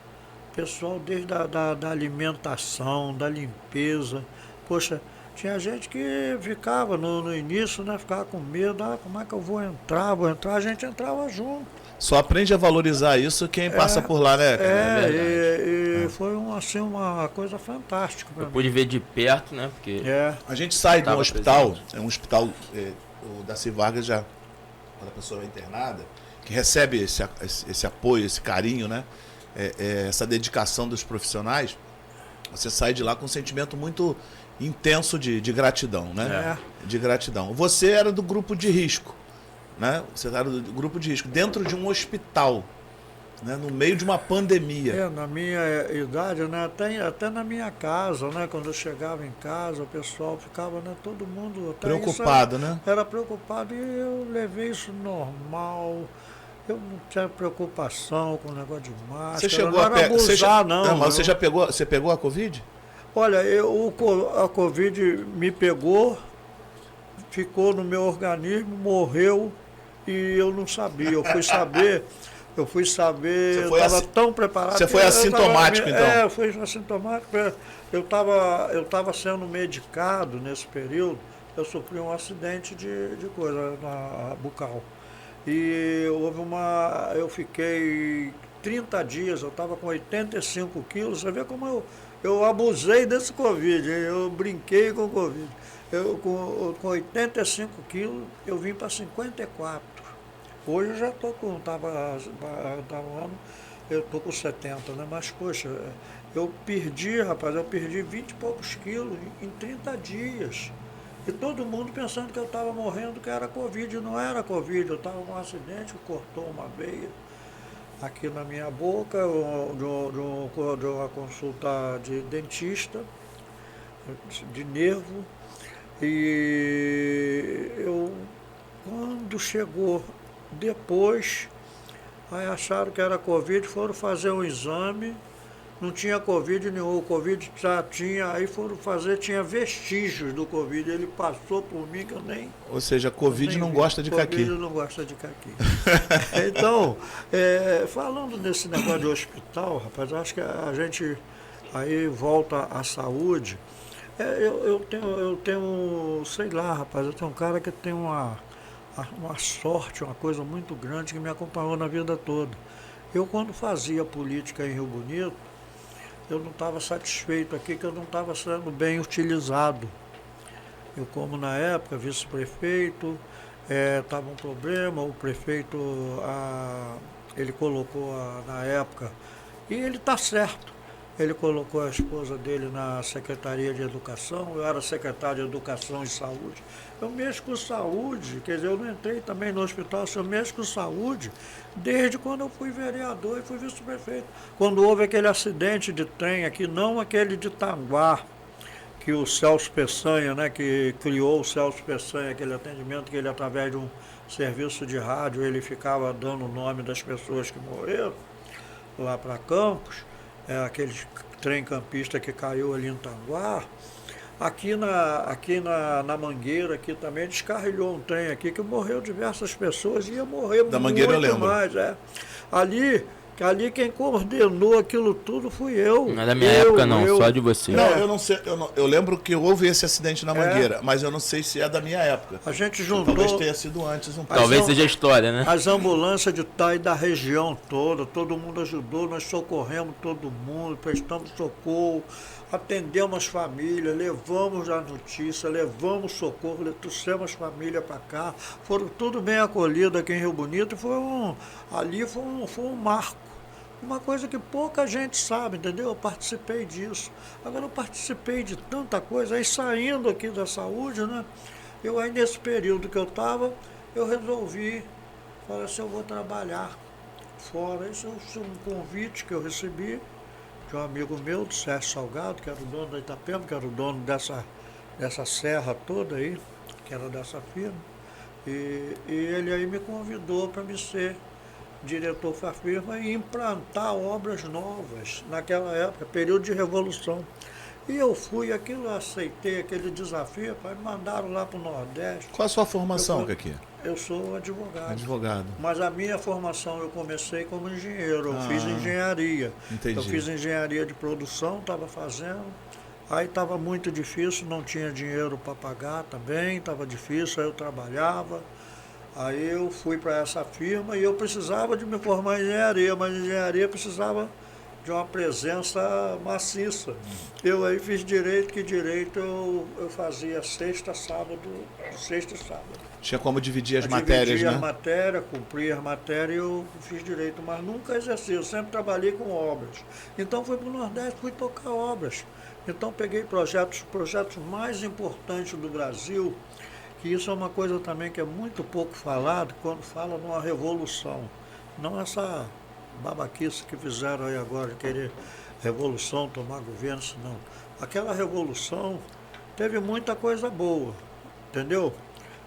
Pessoal desde da alimentação, da limpeza. Poxa, tinha gente que ficava no início, né? Ficava com medo, como é que eu vou entrar? A gente entrava junto. Só aprende a valorizar isso quem passa por lá, né? Foi uma coisa fantástica para mim. Pude ver de perto, né? Porque a gente sai de um hospital, o Darcy Vargas já, quando a pessoa é internada, que recebe esse apoio, esse carinho, né? Essa dedicação dos profissionais, você sai de lá com um sentimento muito intenso de gratidão, né? De gratidão. Você era do grupo de risco, né? Você era do grupo de risco, dentro de um hospital, né? No meio de uma pandemia. Na minha idade, né? Até na minha casa, né? Quando eu chegava em casa, o pessoal ficava, né? Todo mundo... Preocupado, né? Era preocupado e eu levei isso normal. Eu não tinha preocupação com o negócio de máscara. Você chegou a abusar, não. Mas você pegou a Covid? Olha, a Covid me pegou, ficou no meu organismo, morreu e eu não sabia. Eu fui saber, eu estava tão preparado. Você foi assintomático, então? Eu fui assintomático. Eu estava sendo medicado nesse período. Eu sofri um acidente de coisa na bucal. E eu fiquei 30 dias, eu estava com 85 quilos. Você vê como eu abusei desse Covid, eu brinquei com o Covid. Com 85 quilos, eu vim para 54. Hoje eu já estou com, eu estou com 70, né? Mas, poxa, eu perdi 20 e poucos quilos em 30 dias. E todo mundo pensando que eu estava morrendo, que era Covid. Não era Covid, eu estava com um acidente que cortou uma veia aqui na minha boca, de uma consulta de dentista, de nervo. E quando chegou depois, aí acharam que era Covid, foram fazer um exame, não tinha Covid nenhum, o Covid já tinha, aí foram fazer, tinha vestígios do Covid, ele passou por mim que eu nem... Ou seja, Covid não gosta de caqui. Covid não gosta de caqui. Então, falando nesse negócio de hospital, rapaz, acho que a gente aí volta à saúde. Eu tenho, sei lá, rapaz, eu tenho um cara que tem uma sorte, uma coisa muito grande que me acompanhou na vida toda. Eu, quando fazia política em Rio Bonito, eu não estava satisfeito aqui, que eu não estava sendo bem utilizado. Eu, como na época, vice-prefeito, estava um problema, o prefeito, ele colocou na época, e ele está certo, ele colocou a esposa dele na Secretaria de Educação, eu era secretário de Educação e Saúde. Eu mexo com saúde, quer dizer, eu não entrei também no hospital, eu mexo com saúde desde quando eu fui vereador e fui vice-prefeito. Quando houve aquele acidente de trem aqui, não aquele de Tanguá, que o Celso Peçanha, né, que criou o Celso Peçanha, aquele atendimento que ele, através de um serviço de rádio, ele ficava dando o nome das pessoas que morreram lá para Campos, aquele trem campista que caiu ali em Tanguá. Aqui na Mangueira, aqui também, descarrilhou um trem aqui que morreu diversas pessoas, ia morrer da Mangueira, muito eu lembro. Mais. Ali quem coordenou aquilo tudo fui eu. Não é da minha época não, só de você. Não, eu não sei, eu lembro que houve esse acidente na Mangueira, mas eu não sei se é da minha época. A gente juntou... Talvez tenha sido antes um pouco. Talvez seja história, né? As ambulâncias de Itai da região toda, todo mundo ajudou, nós socorremos todo mundo, prestamos socorro, atendemos as famílias, levamos a notícia, levamos socorro, trouxemos as famílias para cá, foram tudo bem acolhidos aqui em Rio Bonito, ali foi um marco. Uma coisa que pouca gente sabe, entendeu? Eu participei disso. Agora eu participei de tanta coisa, aí saindo aqui da saúde, né? Eu aí nesse período que eu estava, eu resolvi, falei assim, eu vou trabalhar fora. Esse é um convite que eu recebi de um amigo meu, do Sérgio Salgado, que era o dono da Itapema, que era o dono dessa serra toda aí, que era dessa firma. E ele aí me convidou para me ser diretor da firma e implantar obras novas naquela época, período de revolução. E eu fui, aceitei aquele desafio, me mandaram lá para o Nordeste. Qual a sua formação, Caqui? Eu sou advogado. Advogado. Mas a minha formação, eu comecei como engenheiro, eu fiz engenharia. Entendi. Eu fiz engenharia de produção, estava fazendo. Aí estava muito difícil, não tinha dinheiro para pagar também, estava difícil, aí eu trabalhava. Aí eu fui para essa firma e eu precisava de me formar em engenharia, mas engenharia precisava de uma presença maciça. Eu aí fiz direito, que direito eu fazia sexta, sábado. Tinha como dividir as matérias, né? Dividia as matérias, cumpria as matérias e eu fiz direito, mas nunca exerci, eu sempre trabalhei com obras. Então fui para o Nordeste, fui tocar obras. Então peguei projetos mais importantes do Brasil, que isso é uma coisa também que é muito pouco falado quando fala numa revolução. Não essa babaquice que fizeram aí agora, de querer revolução, tomar governo, não. Aquela revolução teve muita coisa boa, entendeu?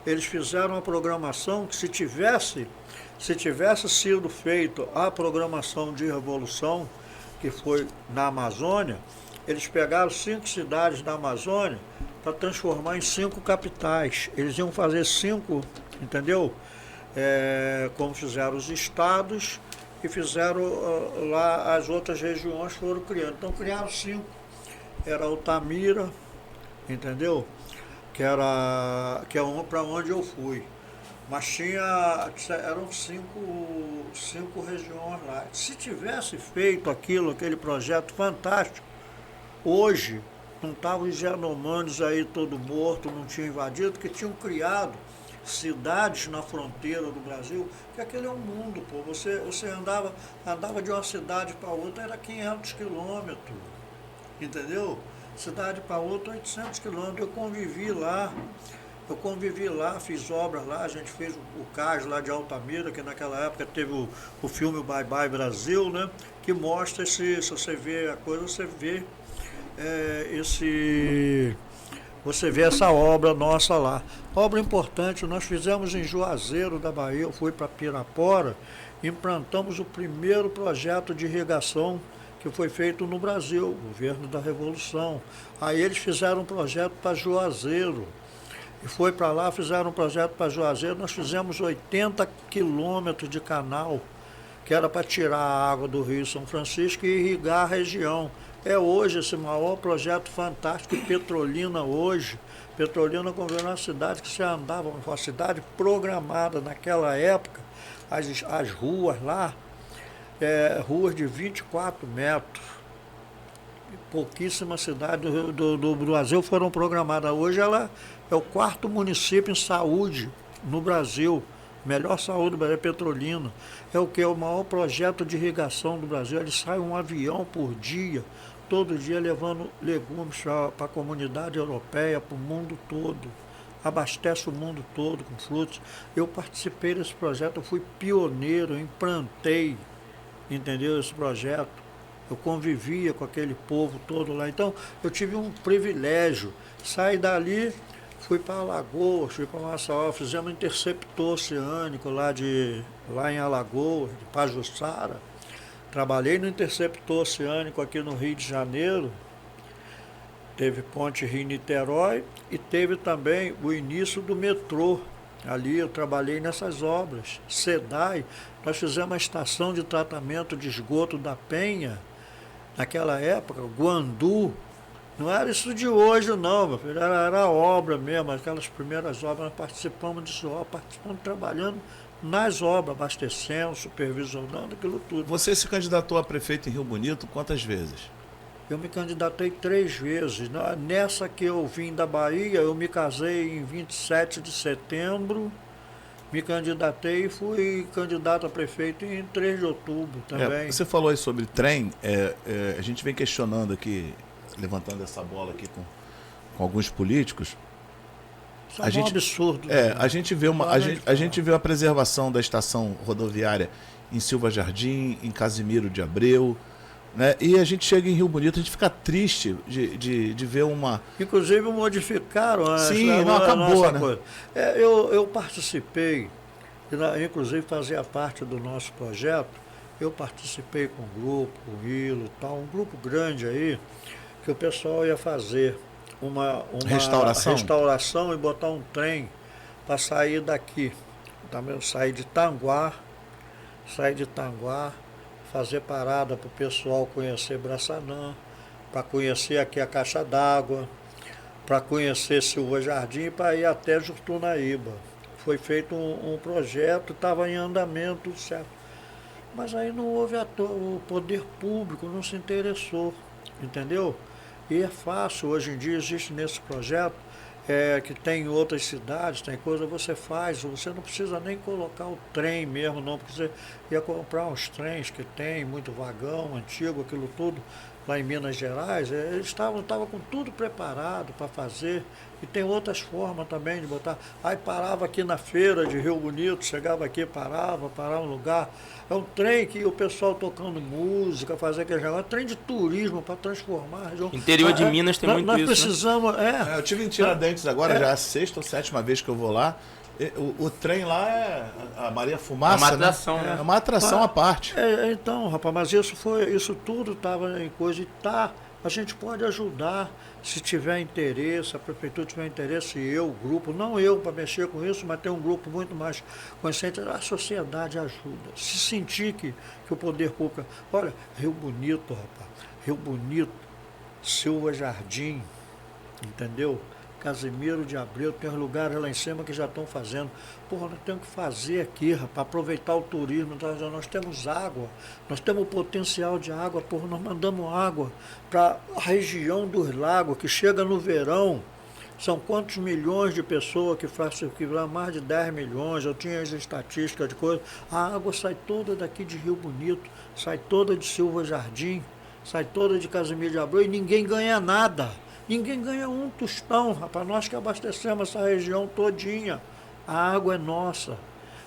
Eles fizeram uma programação que se tivesse sido feito a programação de revolução, que foi na Amazônia, eles pegaram 5 cidades da Amazônia para transformar em 5 capitais. Eles iam fazer 5, entendeu? como fizeram os estados e fizeram lá as outras regiões foram criando. Então criaram 5. Era Altamira, entendeu? Que é para onde eu fui. Mas eram 5 regiões lá. Se tivesse feito aquele projeto fantástico, hoje não estavam os Yanomamis aí todo morto, não tinham invadido, porque tinham criado cidades na fronteira do Brasil, que aquele é um mundo, pô. Você andava de uma cidade para outra, era 500 quilômetros, entendeu? Cidade para outra, 800 quilômetros. Eu convivi lá, fiz obras lá, a gente fez o cais lá de Altamira, que naquela época teve o filme Bye Bye Brasil, né? Que mostra se você vê a coisa, você vê você vê essa obra nossa lá. Obra importante, nós fizemos em Juazeiro da Bahia, eu fui para Pirapora, implantamos o primeiro projeto de irrigação que foi feito no Brasil, governo da Revolução. Aí eles fizeram um projeto para Juazeiro. E foi para lá, fizeram um projeto para Juazeiro, nós fizemos 80 quilômetros de canal, que era para tirar a água do Rio São Francisco e irrigar a região. É hoje esse maior projeto fantástico. Petrolina hoje, Petrolina governou uma cidade que você andava, uma cidade programada naquela época, as ruas lá, ruas de 24 metros. Pouquíssimas cidades do Brasil foram programadas. Hoje ela é o 4º município em saúde no Brasil. Melhor saúde do Brasil é Petrolina. É o que? É o maior projeto de irrigação do Brasil. Ele sai um avião por dia, todo dia levando legumes para a comunidade europeia, para o mundo todo. Abastece o mundo todo com frutos. Eu participei desse projeto, eu fui pioneiro, eu implantei, entendeu, esse projeto. Eu convivia com aquele povo todo lá. Então, eu tive um privilégio. Saí dali, fui para Alagoas, fui para Maceió, fizemos um interceptor oceânico lá em Alagoas, de Pajuçara. Trabalhei no interceptor oceânico aqui no Rio de Janeiro. Teve ponte Rio-Niterói e teve também o início do metrô. Ali eu trabalhei nessas obras. SEDAI, nós fizemos a estação de tratamento de esgoto da Penha. Naquela época, Guandu, não era isso de hoje não, meu filho, era obra mesmo, aquelas primeiras obras, nós participamos disso, participamos trabalhando nas obras, abastecendo, supervisionando, aquilo tudo. Você se candidatou a prefeito em Rio Bonito quantas vezes? Eu me candidatei 3 vezes. Nessa que eu vim da Bahia, eu me casei em 27 de setembro, me candidatei e fui candidato a prefeito em 3 de outubro também. Você falou aí sobre trem, a gente vem questionando aqui, levantando essa bola aqui com alguns políticos. Isso é um absurdo. A gente vê a preservação da estação rodoviária em Silva Jardim, em Casimiro de Abreu, né? E a gente chega em Rio Bonito, a gente fica triste de ver uma... Inclusive modificaram acabou, né? Coisa. Eu participei, inclusive fazia parte do nosso projeto, eu participei com um grupo, com o Hilo e tal, um grupo grande aí, que o pessoal ia fazer uma restauração e botar um trem para sair daqui, sair de Tanguá, fazer parada para o pessoal conhecer Braçanã, para conhecer aqui a Caixa d'Água, para conhecer Silva Jardim, para ir até Jurtunaíba. Foi feito um projeto, estava em andamento, tudo certo. Mas aí não houve o poder público, não se interessou, entendeu? E é fácil, hoje em dia existe nesse projeto, que tem em outras cidades, tem coisa, você faz, você não precisa nem colocar o trem mesmo, não, porque você ia comprar uns trens que tem, muito vagão, antigo, aquilo tudo, lá em Minas Gerais, eles estavam com tudo preparado para fazer, e tem outras formas também de botar. Aí parava aqui na feira de Rio Bonito, chegava aqui, parava um lugar. É um trem que o pessoal tocando música, fazer aquele negócio, trem de turismo para transformar a região. Interior de Minas tem muito nós isso. Nós precisamos. Eu tive em Tiradentes agora, já é a 6ª ou 7ª vez que eu vou lá. O trem lá é a Maria Fumaça, é uma atração, né? É uma atração à parte. Então, rapaz, mas isso tudo estava em coisa e está A gente pode ajudar, se tiver interesse, a prefeitura tiver interesse, o grupo, não eu para mexer com isso, mas tem um grupo muito mais consciente, a sociedade ajuda. Se sentir que o poder público... Olha, Rio Bonito, rapaz, Rio Bonito, Silva Jardim, entendeu? Casimiro de Abreu, tem uns lugares lá em cima que já estão fazendo. Porra, nós temos que fazer aqui, rapaz, aproveitar o turismo. Nós temos água, nós temos potencial de água, porra, nós mandamos água para a região dos lagos, que chega no verão. São quantos milhões de pessoas que fazem mais de 10 milhões, eu tinha as estatísticas de coisa. A água sai toda daqui de Rio Bonito, sai toda de Silva Jardim, sai toda de Casimiro de Abreu e ninguém ganha nada. Ninguém ganha um tostão, rapaz. Nós que abastecemos essa região todinha. A água é nossa.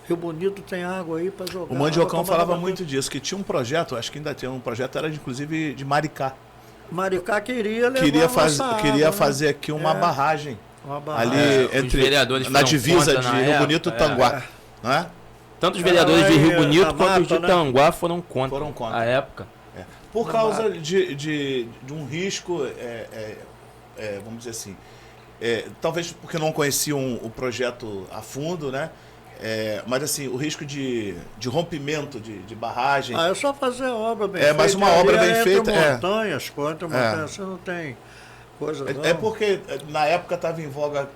Rio Bonito tem água aí para jogar. O Mandiocão falava muito disso, que tinha um projeto, acho que ainda tem um projeto, era inclusive de Maricá. Maricá queria levar queria fazer aqui uma barragem. Ali entre na divisa de Rio Bonito e Tanguá. Não é? Tanto os vereadores de Rio Bonito quanto os de Tanguá foram contra a época. Por causa de um risco, vamos dizer assim, talvez porque não conheciam o projeto a fundo, né? Mas assim, o risco de rompimento de barragem. É só fazer a obra bem feita. Mas uma obra bem feita. Montanhas, você não tem coisa. É porque na época estava em voga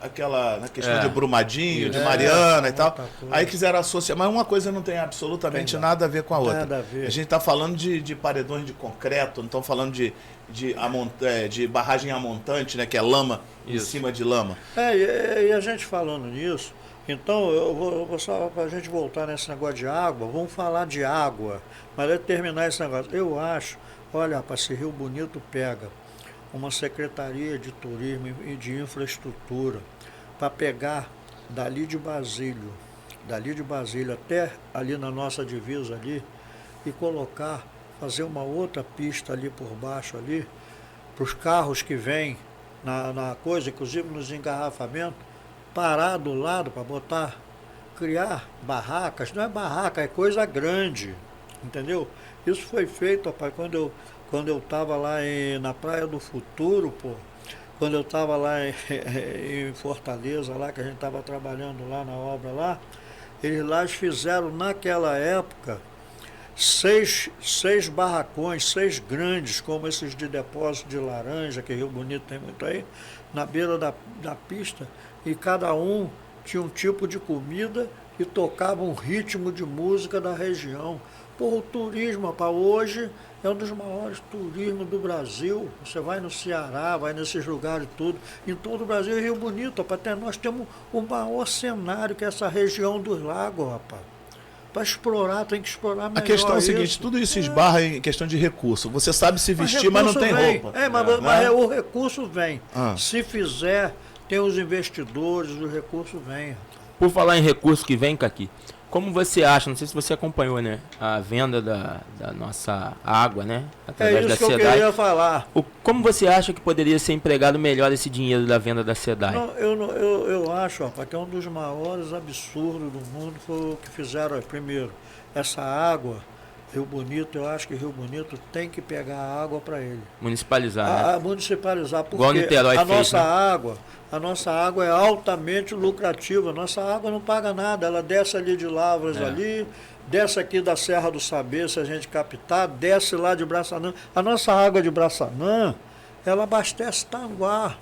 na questão de Brumadinho, de Mariana e tal. Aí quiseram associar, mas uma coisa não tem absolutamente nada a ver com a outra. Nada a ver. A gente está falando de paredões de concreto, não estamos falando de barragem amontante, né, que é lama em cima de lama. E a gente falando nisso, então eu vou só para a gente voltar nesse negócio de água, vamos falar de água, mas é terminar esse negócio. Eu acho, olha, rapaz, se Rio Bonito pega uma secretaria de turismo e de infraestrutura para pegar dali de Basílio até ali na nossa divisa ali e fazer uma outra pista ali por baixo ali, para os carros que vêm na coisa, inclusive nos engarrafamentos, parar do lado para criar barracas, não é barraca, é coisa grande, entendeu? Isso foi feito, rapaz, quando eu estava lá na Praia do Futuro, quando eu estava lá em Fortaleza, lá que a gente estava trabalhando lá na obra lá, eles lá fizeram naquela época 6 barracões, 6 grandes, como esses de depósito de laranja, que Rio Bonito tem muito aí, na beira da pista, e cada um tinha um tipo de comida e tocava um ritmo de música da região. O turismo, rapaz, hoje é um dos maiores turismos do Brasil. Você vai no Ceará, vai nesses lugares tudo, em todo o Brasil, Rio Bonito, rapaz, nós temos o maior cenário que é essa região dos lagos, rapaz. Para explorar, tem que explorar melhor. A questão é o seguinte, tudo isso esbarra em questão de recurso. Você sabe se vestir, mas não tem roupa. Mas o recurso vem. Se fizer, tem os investidores, o recurso vem. Por falar em recurso que vem, Caqui, como você acha, não sei se você acompanhou, né, a venda da nossa água, né, através da SEDAI. É isso que eu queria falar. Como você acha que poderia ser empregado melhor esse dinheiro da venda da SEDAI? Eu acho, rapaz, que é um dos maiores absurdos do mundo foi o que fizeram. Primeiro, essa água, Rio Bonito, eu acho que Rio Bonito tem que pegar a água para ele. Municipalizar, né? Municipalizar, porque igual Niterói fez, a nossa água é altamente lucrativa. A nossa água não paga nada. Ela desce ali de Lavras ali, desce aqui da Serra do Saber, se a gente captar, desce lá de Braçanã. A nossa água de Braçanã, ela abastece Tanguá.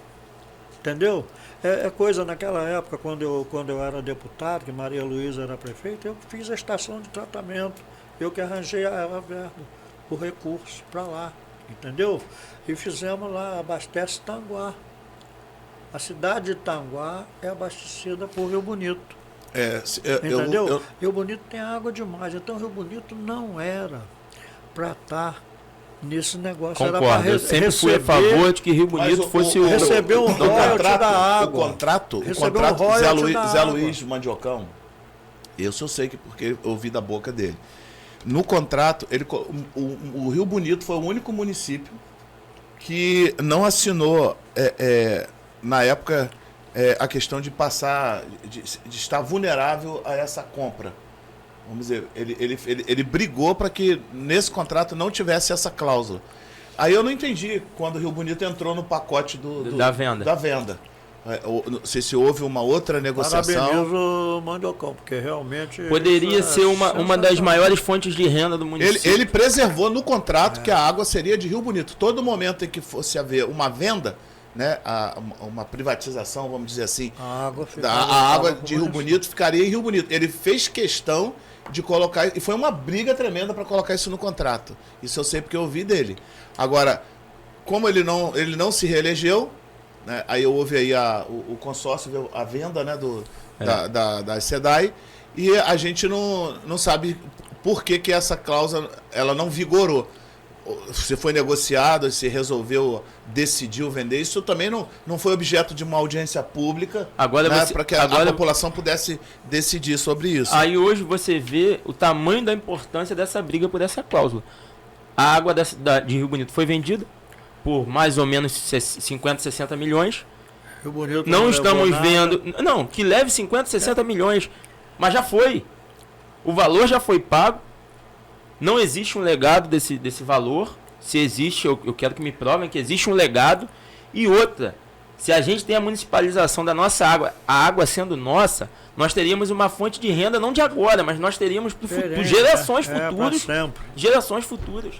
Entendeu? É coisa naquela época, quando eu era deputado, que Maria Luísa era prefeita, eu fiz a estação de tratamento. Eu que arranjei a verba, o recurso para lá. Entendeu? E fizemos lá, abastece Tanguá. A cidade de Tanguá é abastecida por Rio Bonito. Entendeu? Rio Bonito tem água demais. Então Rio Bonito não era para estar nesse negócio. Concordo, era eu sempre fui a favor de que Rio Bonito fosse receber um royalty da água. O contrato Zé Luiz Mandiocão, isso eu sei porque eu ouvi da boca dele. No contrato, o Rio Bonito foi o único município que não assinou na época a questão de passar, de estar vulnerável a essa compra. Vamos dizer, ele brigou para que nesse contrato não tivesse essa cláusula. Aí eu não entendi quando o Rio Bonito entrou no pacote da venda. Da venda. Não sei se houve uma outra negociação. Parabenizo o Mandiocão, porque realmente... Poderia ser uma das maiores fontes de renda do município. Ele preservou no contrato que a água seria de Rio Bonito. Todo momento em que fosse haver uma venda, né, uma privatização, vamos dizer assim, a água de Rio Bonito ficaria em Rio Bonito. Ele fez questão de colocar, e foi uma briga tremenda para colocar isso no contrato. Isso eu sei porque eu ouvi dele. Agora, como ele não se reelegeu, né, aí houve aí o consórcio, a venda, né, da SEDAI, e a gente não sabe por que essa cláusula ela não vigorou. Se foi negociado, se resolveu, decidiu vender, isso também não foi objeto de uma audiência pública, né, para que a população pudesse decidir sobre isso. Aí hoje você vê o tamanho da importância dessa briga por essa cláusula. A água de Rio Bonito foi vendida por mais ou menos 50, 60 milhões. Rio Bonito não estamos vendo... Não, que leve 50, 60 milhões. Mas já foi. O valor já foi pago. Não existe um legado desse valor. Se existe, eu quero que me provem que existe um legado. E outra, se a gente tem a municipalização da nossa água, a água sendo nossa, nós teríamos uma fonte de renda, não de agora, mas nós teríamos por gerações futuras. Gerações futuras.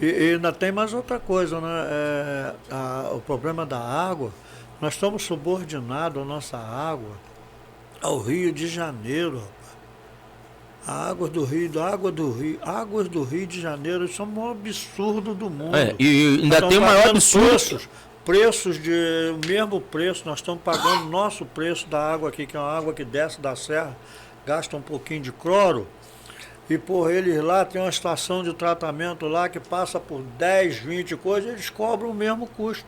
E ainda tem mais outra coisa, né? O problema da água, nós estamos subordinados a nossa água ao Rio de Janeiro. Águas do Rio de Janeiro, isso é o maior absurdo do mundo. E ainda tem o maior absurdo. Preços de mesmo preço, nós estamos pagando o nosso preço da água aqui, que é uma água que desce da serra, gasta um pouquinho de cloro. E por eles lá tem uma estação de tratamento lá que passa por 10, 20 coisas, eles cobram o mesmo custo.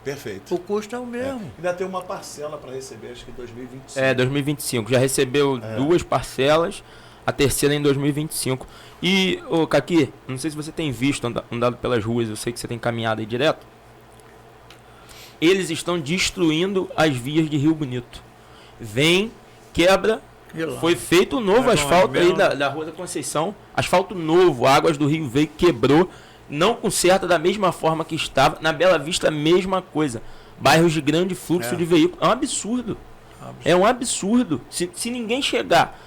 Perfeito. O custo é o mesmo. Ainda tem uma parcela para receber, acho que em 2025. 2025. Já recebeu 2 parcelas, a terceira em 2025. E, Caqui, não sei se você tem visto, andado pelas ruas, eu sei que você tem caminhado aí direto. Eles estão destruindo as vias de Rio Bonito. Vem, quebra. Foi feito um novo asfalto aí da Rua da Conceição. Asfalto novo, Águas do Rio veio, quebrou. Não conserta da mesma forma que estava. Na Bela Vista, a mesma coisa. Bairros de grande fluxo de veículos. É um absurdo. É um absurdo. Se ninguém chegar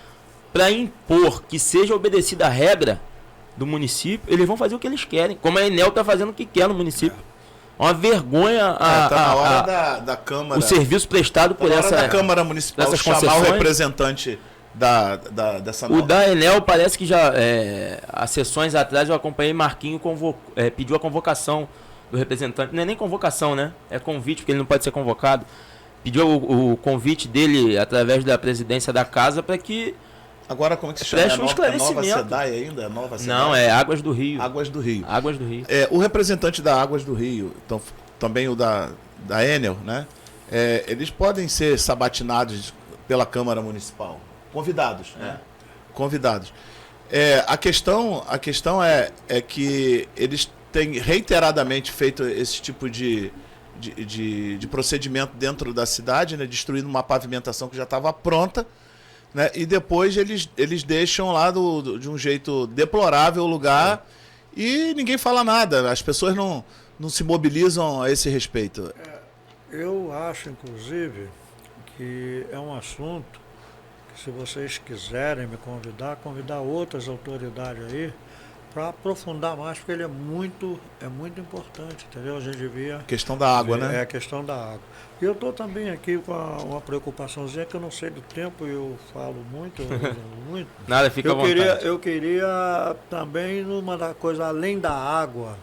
para impor que seja obedecida a regra do município, eles vão fazer o que eles querem. Como a Enel está fazendo o que quer no município. Uma vergonha tá na hora da Câmara. O serviço prestado por essa. Da Câmara Municipal chamar o representante dessa nova. O da Enel parece que já. Há sessões atrás eu acompanhei Marquinho pediu a convocação do representante. Não é nem convocação, né? É convite, porque ele não pode ser convocado. Pediu o convite dele através da presidência da casa para que. Agora, como é que se chama? Preste um esclarecimento. Nova SEDAI ainda? Nova SEDAI? Não, é Águas do Rio. Águas do Rio. Águas do Rio. O representante da Águas do Rio, então, também o da Enel, né? Eles podem ser sabatinados pela Câmara Municipal. Convidados, né? Convidados. A questão é que eles têm reiteradamente feito esse tipo de procedimento dentro da cidade, né? Destruindo uma pavimentação que já estava pronta. Né? E depois eles deixam lá de um jeito deplorável o lugar e ninguém fala nada. As pessoas não se mobilizam a esse respeito. Eu acho, inclusive, que é um assunto que, se vocês quiserem me convidar outras autoridades aí para aprofundar mais, porque ele é muito importante, entendeu? A gente devia... Questão da água, né? É a questão da água. E eu estou também aqui com uma preocupaçãozinha que eu não sei do tempo, eu falo muito, muito. Nada, fica à vontade. Eu queria também, numa da coisa, além da água,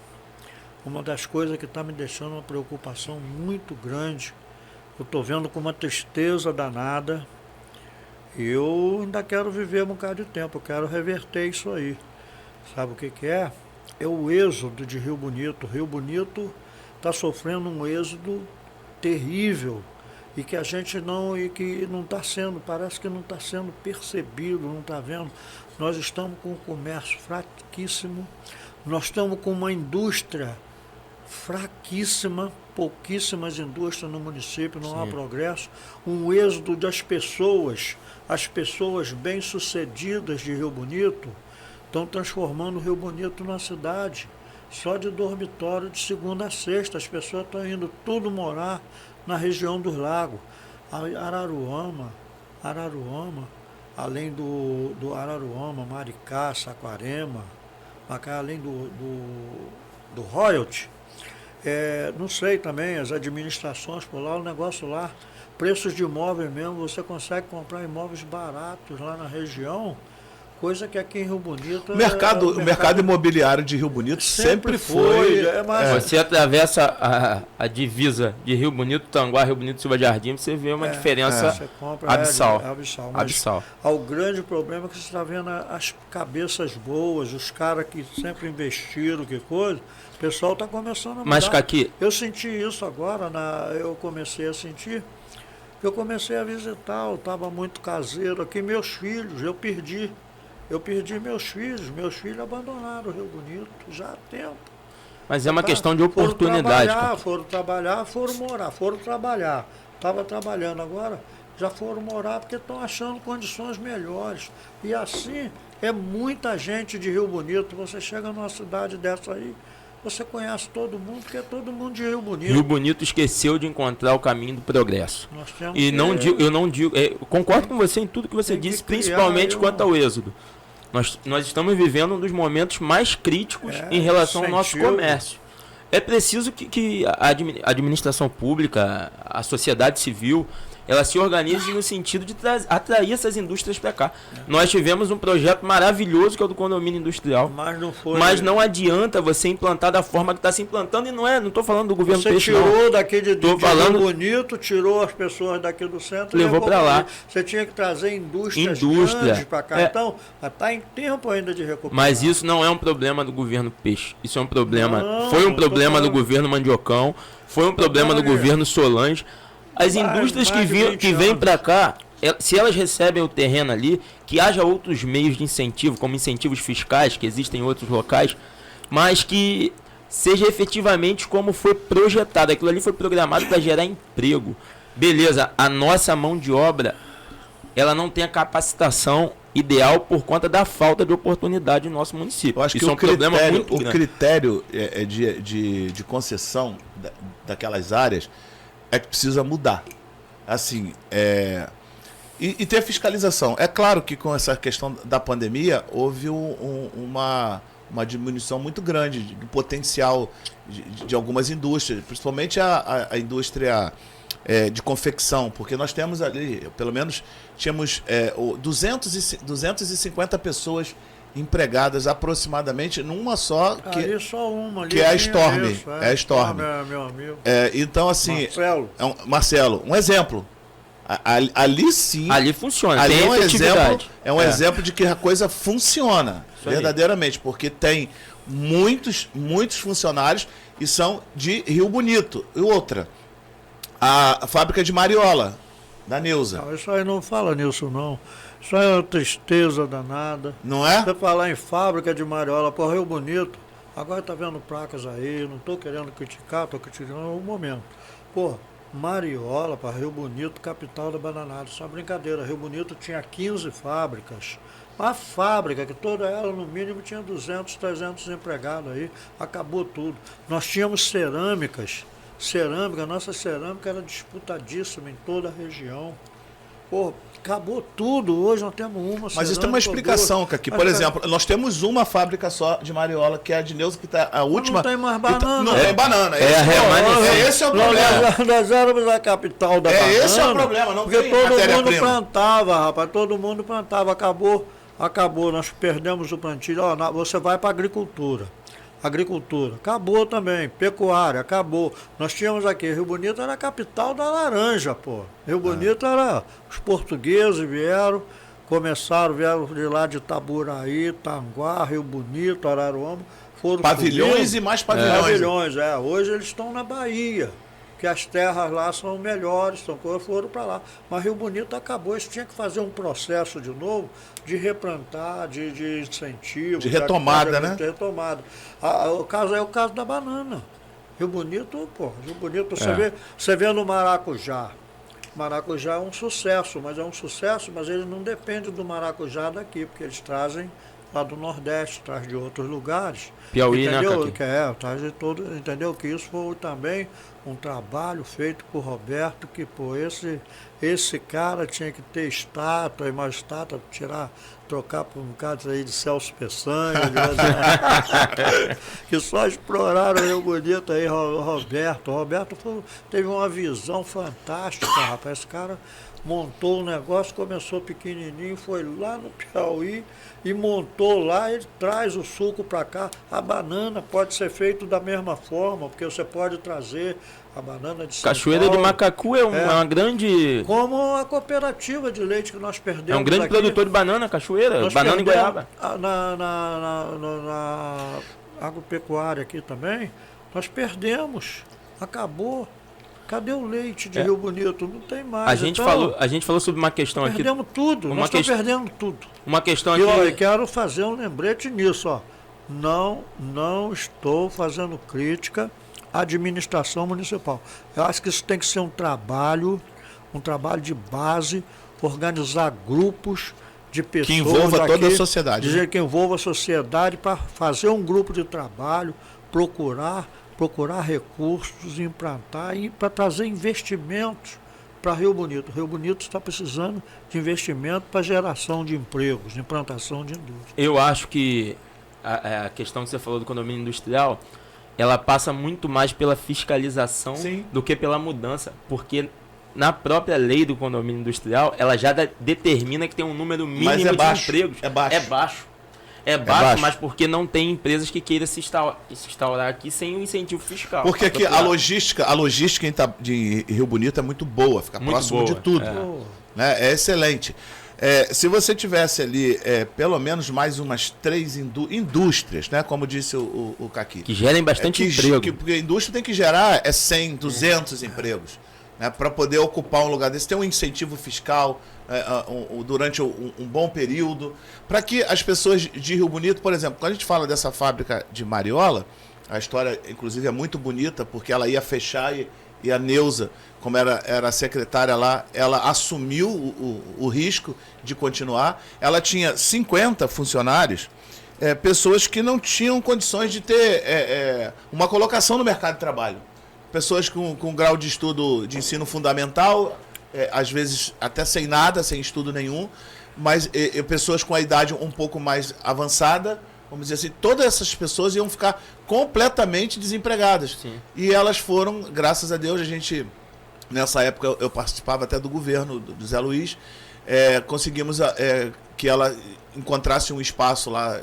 uma das coisas que está me deixando uma preocupação muito grande, eu estou vendo com uma tristeza danada, e eu ainda quero viver um bocado de tempo, eu quero reverter isso aí. Sabe o que é? É o êxodo de Rio Bonito. Rio Bonito está sofrendo um êxodo terrível e que a gente não está sendo, parece que não está sendo percebido, não está vendo. Nós estamos com um comércio fraquíssimo, nós estamos com uma indústria fraquíssima, pouquíssimas indústrias no município, não há progresso. Um êxodo das pessoas, as pessoas bem-sucedidas de Rio Bonito, estão transformando o Rio Bonito numa cidade só de dormitório de segunda a sexta. As pessoas estão indo tudo morar na região dos lagos. Araruama, além do Araruama, Maricá, Saquarema, além do royalty, não sei também, as administrações por lá, o negócio lá, preços de imóveis mesmo, você consegue comprar imóveis baratos lá na região, coisa que aqui em Rio Bonito... O mercado imobiliário de Rio Bonito sempre foi... Você atravessa a divisa de Rio Bonito, Tanguá, Rio Bonito, Silva Jardim, você vê uma diferença abissal. Abissal. O grande problema é que você está vendo as cabeças boas, os caras que sempre investiram, que coisa, o pessoal está começando a mudar. Mas, Caqui... Eu senti isso agora, eu comecei a sentir... Eu comecei a visitar, eu estava muito caseiro aqui, meus filhos, eu perdi meus filhos abandonaram o Rio Bonito já há tempo. Mas é uma questão de oportunidade. Foram trabalhar, foram morar, foram trabalhar. Estava trabalhando agora, já foram morar porque estão achando condições melhores. E assim, é muita gente de Rio Bonito, você chega numa cidade dessa aí, você conhece todo mundo, porque é todo mundo de Rio Bonito. Rio Bonito esqueceu de encontrar o caminho do progresso. Eu não digo, concordo com você em tudo que você disse, principalmente quanto ao êxodo. Nós estamos vivendo um dos momentos mais críticos em relação ao nosso comércio. É preciso que a administração pública, a sociedade civil, ela se organize no sentido de atrair essas indústrias para cá. Nós tivemos um projeto maravilhoso que é o do condomínio industrial. Mas não adianta você implantar da forma que está se implantando e não estou falando do governo Peixe, não. Você tirou daqui de Rio Bonito, tirou as pessoas daqui do centro levou para lá. Você tinha que trazer indústria grandes para cá. Então, está em tempo ainda de recuperar. Mas isso não é um problema do governo Peixe. Isso é um problema. Foi um problema do governo Mandiocão, foi um problema do governo Solange. As indústrias que vêm para cá, se elas recebem o terreno ali, que haja outros meios de incentivo, como incentivos fiscais, que existem em outros locais, mas que seja efetivamente como foi projetado. Aquilo ali foi programado para gerar emprego. Beleza, a nossa mão de obra, ela não tem a capacitação ideal por conta da falta de oportunidade no nosso município. Eu acho que o critério de concessão daquelas áreas é que precisa mudar. Assim, e ter fiscalização. É claro que com essa questão da pandemia houve uma diminuição muito grande do potencial de algumas indústrias, principalmente a indústria de confecção, porque nós temos ali, pelo menos, tínhamos 250 pessoas empregadas aproximadamente numa só, que é a Storm. É a Storm. Meu amigo. Então, assim, Marcelo, um exemplo. Ali sim. Ali funciona. Ali é um exemplo de que a coisa funciona verdadeiramente, porque tem muitos funcionários e são de Rio Bonito. E outra, a fábrica de Mariola, da Neuza. Não, isso aí não fala nisso, não. Isso aí é uma tristeza danada. Não é? Você falar em fábrica de Mariola, por Rio Bonito, agora está vendo placas aí, não estou querendo criticar, estou criticando um momento. Pô, Mariola para Rio Bonito, capital da bananada. Isso é uma brincadeira. Rio Bonito tinha 15 fábricas. Uma fábrica que toda ela, no mínimo, tinha 200, 300 empregados aí. Acabou tudo. Nós tínhamos cerâmicas. Nossa cerâmica era disputadíssima em toda a região. Pô, acabou tudo. Hoje nós temos uma. Mas isso tem uma explicação, Caqui. Por exemplo, nós temos uma fábrica só de Mariola, que é a de Neuza, que está a última. Não tem mais banana. Não tem banana. Esse é o problema. Nós éramos a capital da banana. Esse é o problema, não porque todo mundo plantava, rapaz. Todo mundo plantava. Acabou. Nós perdemos o plantio. Você vai para a agricultura. Acabou também, pecuária, acabou. Nós tínhamos aqui, Rio Bonito era a capital da laranja, pô. Rio Bonito era, os portugueses vieram de lá de Itaburaí, Tanguá, Rio Bonito, Araruama, foram pavilhões subindo. E mais pavilhões. Hoje eles estão na Bahia, que as terras lá são melhores, foram para lá. Mas Rio Bonito acabou, isso tinha que fazer um processo de novo, de replantar, de incentivo. De retomada, né? De retomada. O caso da banana. Rio Bonito, você vê no maracujá. Maracujá é um sucesso, mas ele não depende do maracujá daqui, porque eles trazem lá do Nordeste, traz de outros lugares. Piauí, entendeu? né, Caqui? Que é, traz de todo, entendeu? Que isso foi também um trabalho feito por Roberto, que pô, esse cara tinha que ter estátua, e mais estátua, trocar por um cara aí de Celso Peçanha, que só exploraram o Rio Bonito aí, Roberto. Roberto teve uma visão fantástica, rapaz. Esse cara montou um negócio, começou pequenininho, foi lá no Piauí e montou lá, ele traz o suco para cá. A banana pode ser feita da mesma forma, porque você pode trazer a banana de São Cachoeira Paulo, de Macacu é uma grande... como a cooperativa de leite que nós perdemos É um grande aqui. produtor de banana, Cachoeira, Nós banana e perdemos goiaba. Na agropecuária aqui também, nós perdemos, acabou. Cadê o leite de Rio Bonito? Não tem mais. A gente falou sobre uma questão aqui. Perdemos tudo, nós estamos perdendo tudo. Uma questão E aqui. olha, quero fazer um lembrete nisso, ó. Não estou fazendo crítica à administração municipal. Eu acho que isso tem que ser um trabalho de base, organizar grupos de pessoas Que envolva aqui, toda a sociedade. dizer que envolva a sociedade para fazer um grupo de trabalho, procurar recursos, implantar e para trazer investimentos para Rio Bonito. Rio Bonito está precisando de investimento para geração de empregos, de implantação de indústria. Eu acho que a questão que você falou do condomínio industrial, ela passa muito mais pela fiscalização Sim. do que pela mudança, porque na própria lei do condomínio industrial, ela já determina que tem um número mínimo de empregos. É baixo. É baixo, mas porque não tem empresas que queiram se instaurar aqui sem um incentivo fiscal. Porque aqui a logística de Rio Bonito é muito boa, fica Muito próximo boa, de tudo. Né? É excelente. Se você tivesse ali pelo menos mais umas 3 indústrias, né? Como disse o Caqui. Que gerem bastante emprego. Porque a indústria tem que gerar 100, 200 empregos. Né? Para poder ocupar um lugar desse. Tem um incentivo fiscal durante um bom período. Para que as pessoas de Rio Bonito, por exemplo, quando a gente fala dessa fábrica de Mariola, a história, inclusive, é muito bonita, porque ela ia fechar e a Neuza, como era a secretária lá, ela assumiu o risco de continuar. Ela tinha 50 funcionários, pessoas que não tinham condições de ter uma colocação no mercado de trabalho. Pessoas com grau de estudo de ensino fundamental, às vezes até sem nada, sem estudo nenhum, mas pessoas com a idade um pouco mais avançada, vamos dizer assim, todas essas pessoas iam ficar completamente desempregadas. Sim. E elas foram, graças a Deus, nessa época eu participava até do governo do Zé Luiz, conseguimos que ela encontrasse um espaço lá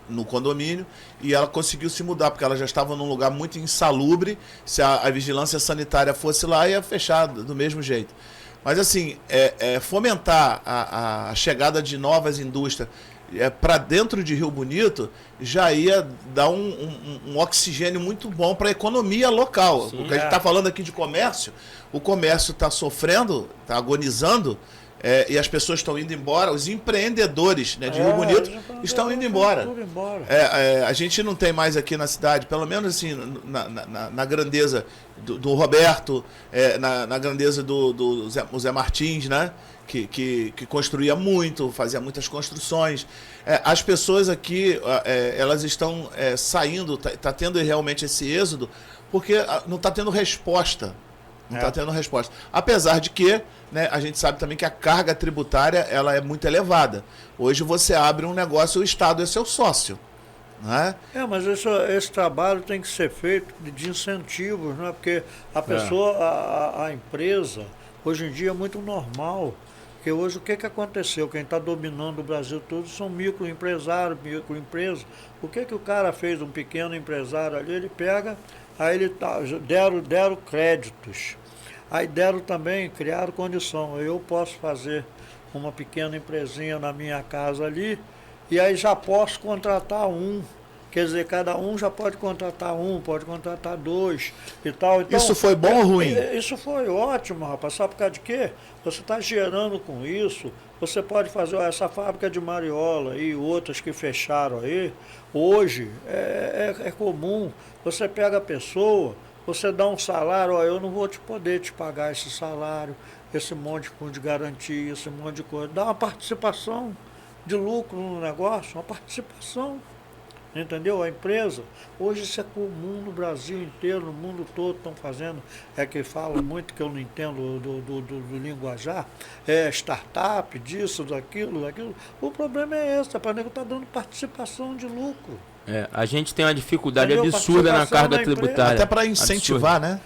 no condomínio e ela conseguiu se mudar, porque ela já estava num lugar muito insalubre. Se a vigilância sanitária fosse lá, ia fechar do mesmo jeito. Mas assim, fomentar a chegada de novas indústrias para dentro de Rio Bonito já ia dar um oxigênio muito bom para a economia local. Sim, porque a gente está falando aqui de comércio, o comércio está sofrendo, está agonizando, e as pessoas estão indo embora, os empreendedores, né, de Rio Bonito estão indo embora. A gente não tem mais aqui na cidade, pelo menos assim, na grandeza do Roberto, na grandeza do Zé Martins, né? Que construía muito, fazia muitas construções. As pessoas aqui, elas estão saindo, está tendo realmente esse êxodo, porque não está tendo resposta. Não está tendo resposta. Apesar de que, né, a gente sabe também que a carga tributária ela é muito elevada. Hoje você abre um negócio e o Estado é seu sócio. Né? Mas esse trabalho tem que ser feito de incentivos, né? Porque a pessoa, a empresa, hoje em dia é muito normal. Porque hoje o que aconteceu? Quem está dominando o Brasil todo são microempresários, microempresas. O que o cara fez, um pequeno empresário ali, ele pega, aí deram créditos. Aí deram também, criaram condição. Eu posso fazer uma pequena empresinha na minha casa ali, e aí já posso contratar um. Quer dizer, cada um já pode contratar pode contratar 2 e tal. Então, isso foi bom ou ruim? Isso foi ótimo, rapaz. Sabe por causa de quê? Você está gerando com isso, você pode fazer essa fábrica de Mariola e outras que fecharam aí. Hoje é comum. Você pega a pessoa, você dá um salário, eu não vou poder te pagar esse salário, esse monte de fundo de garantia, esse monte de coisa. Dá uma participação. de lucro no negócio, uma participação. Entendeu? A empresa, hoje isso é comum no Brasil inteiro, no mundo todo estão fazendo, é que fala muito que eu não entendo do linguajar, é startup, disso, daquilo. O problema é esse, para nego estar dando participação de lucro. A gente tem uma dificuldade Entendeu? absurda na carga Participação da tributária. Até para incentivar, né?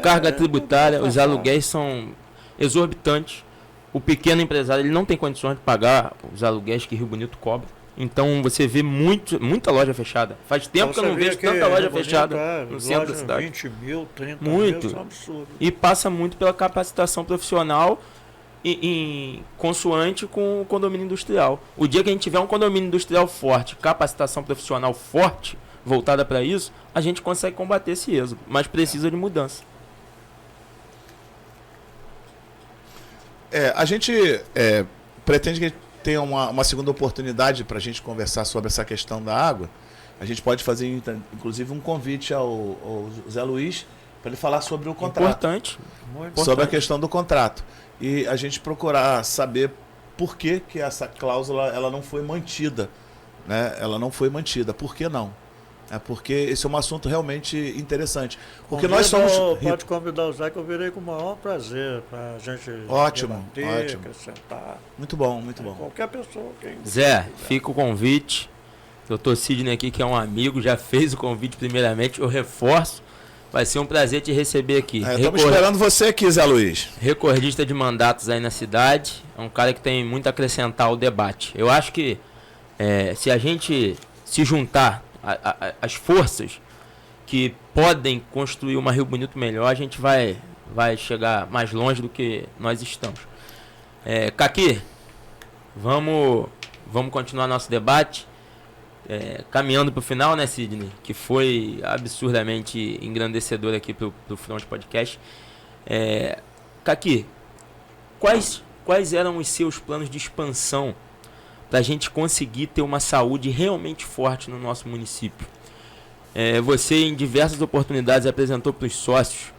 Carga tributária, os falar. aluguéis são exorbitantes. O pequeno empresário ele não tem condições de pagar os aluguéis que Rio Bonito cobra. Então você vê muita loja fechada. Faz tempo que eu não vejo tanta loja fechada no centro da cidade. 20 mil, 30 Muito. mil, isso é um absurdo. E passa muito pela capacitação profissional em consoante com o condomínio industrial. O dia que a gente tiver um condomínio industrial forte, capacitação profissional forte, voltada para isso, a gente consegue combater esse êxodo, mas precisa de mudança. A gente pretende que tenha uma segunda oportunidade para a gente conversar sobre essa questão da água. A gente pode fazer, inclusive, um convite ao Zé Luiz para ele falar sobre o contrato. Importante. Sobre a questão do contrato. E a gente procurar saber por que essa cláusula ela não foi mantida. Né? Ela não foi mantida. Por que não? Porque esse é um assunto realmente interessante. Porque nós somos... Pode convidar o Zé, que eu virei com o maior prazer para a gente debater, acrescentar. Muito bom, muito bom. Qualquer pessoa. Zé, fica o convite. Doutor Sidney aqui, que é um amigo, já fez o convite primeiramente. Eu reforço. Vai ser um prazer te receber aqui. Estamos esperando você aqui, Zé Luiz. Recordista de mandatos aí na cidade. É um cara que tem muito a acrescentar ao debate. Eu acho que se a gente se juntar as forças que podem construir uma Rio Bonito melhor, a gente vai chegar mais longe do que nós estamos. Caqui, vamos continuar nosso debate, caminhando para o final, né, Sidney? Que foi absurdamente engrandecedor aqui para o Front Podcast. Caqui, quais eram os seus planos de expansão para a gente conseguir ter uma saúde realmente forte no nosso município? Você, em diversas oportunidades, apresentou para os sócios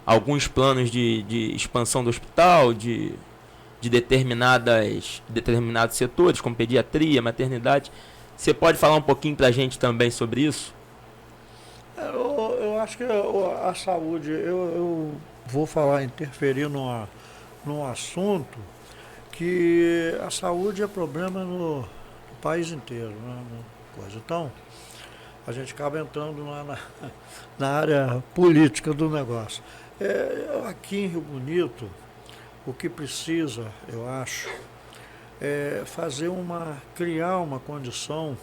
alguns planos de expansão do hospital, de determinados setores, como pediatria, maternidade. Você pode falar um pouquinho para a gente também sobre isso? Eu acho que a saúde, eu vou interferir num assunto que a saúde é problema no país inteiro, né? Então, a gente acaba entrando na área política do negócio. Aqui em Rio Bonito, o que precisa, eu acho, é criar uma condição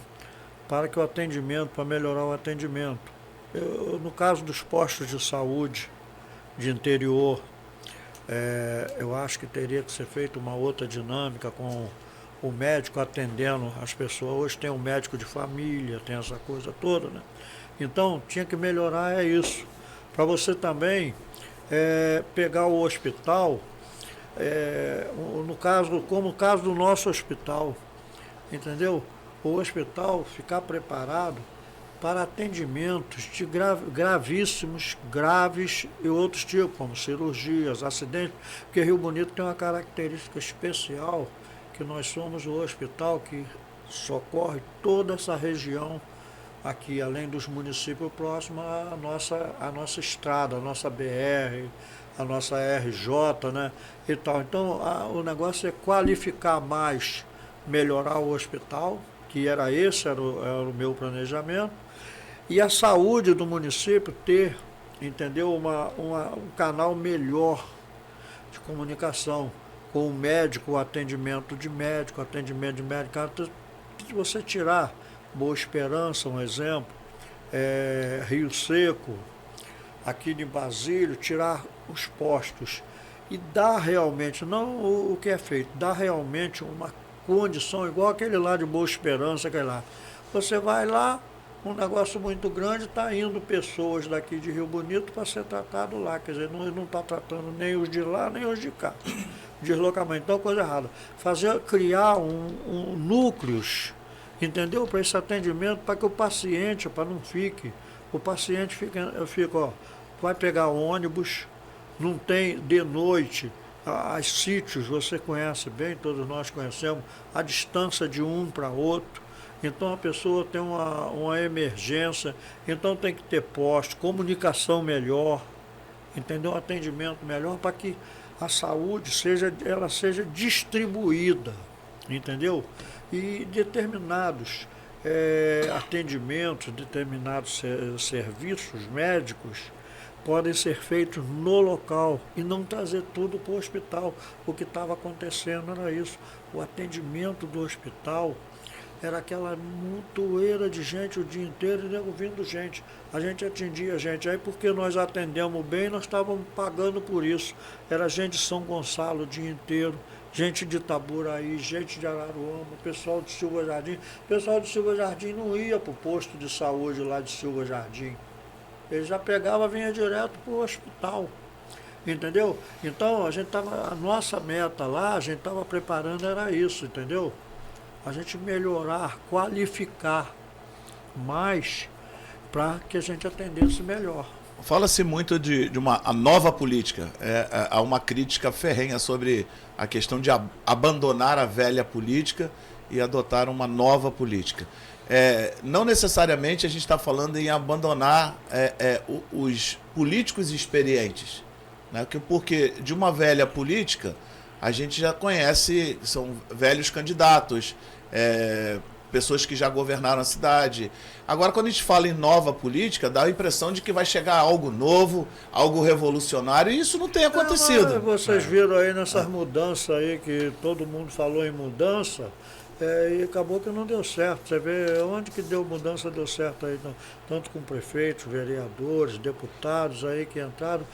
para que o atendimento, para melhorar o atendimento. No caso dos postos de saúde de interior, eu acho que teria que ser feita uma outra dinâmica com o médico atendendo as pessoas. Hoje tem um médico de família, tem essa coisa toda, né? Então, tinha que melhorar isso. Para você também pegar o hospital, como o caso do nosso hospital, entendeu? O hospital ficar preparado para atendimentos de graves e outros tipos, como cirurgias, acidentes, porque Rio Bonito tem uma característica especial, que nós somos o hospital que socorre toda essa região aqui, além dos municípios próximos à nossa estrada, a nossa BR, a nossa RJ, né, e tal. Então, o negócio é qualificar mais, melhorar o hospital, que era o meu planejamento, e a saúde do município ter, entendeu, um canal melhor de comunicação com o médico, o atendimento de médico. Se você tirar Boa Esperança, um exemplo, Rio Seco, aqui de Basílio, tirar os postos e dar realmente, não o que é feito, dar realmente uma condição igual aquele lá de Boa Esperança, aquele lá. Você vai lá, um negócio muito grande, está indo pessoas daqui de Rio Bonito para ser tratado lá. Quer dizer, não está tratando nem os de lá, nem os de cá. Deslocamento, então coisa errada. Criar núcleos, entendeu? Para esse atendimento, para que o paciente, o paciente fica, vai pegar ônibus, não tem de noite, As sítios, você conhece bem, todos nós conhecemos, a distância de um para outro. Então a pessoa tem uma emergência, então tem que ter poste, comunicação melhor, entendeu? Atendimento melhor para que a saúde ela seja distribuída, entendeu? E determinados atendimentos, determinados serviços médicos podem ser feitos no local e não trazer tudo para o hospital. O que estava acontecendo era isso. O atendimento do hospital era aquela montoeira de gente o dia inteiro e nego vindo gente. A gente atendia gente. Aí porque nós atendemos bem, nós estávamos pagando por isso. Era gente de São Gonçalo o dia inteiro, gente de Itaburaí, gente de Araruama, pessoal de Silva Jardim. O pessoal de Silva Jardim não ia para o posto de saúde lá de Silva Jardim. Ele já pegava, vinha direto para o hospital, entendeu? Então, a nossa meta lá, a gente estava preparando, era isso, entendeu? A gente melhorar, qualificar mais para que a gente atendesse melhor. Fala-se muito de a nova política. Há uma crítica ferrenha sobre a questão de abandonar a velha política e adotar uma nova política. Não necessariamente a gente está falando em abandonar os políticos experientes, né? Porque de uma velha política a gente já conhece, são velhos candidatos, pessoas que já governaram a cidade. Agora, quando a gente fala em nova política, dá a impressão de que vai chegar algo novo, algo revolucionário, e isso não tem acontecido. Vocês viram aí nessas mudanças aí, que todo mundo falou em mudança, e acabou que não deu certo. Você vê onde que deu mudança, deu certo aí, tanto com prefeitos, vereadores, deputados aí que entraram,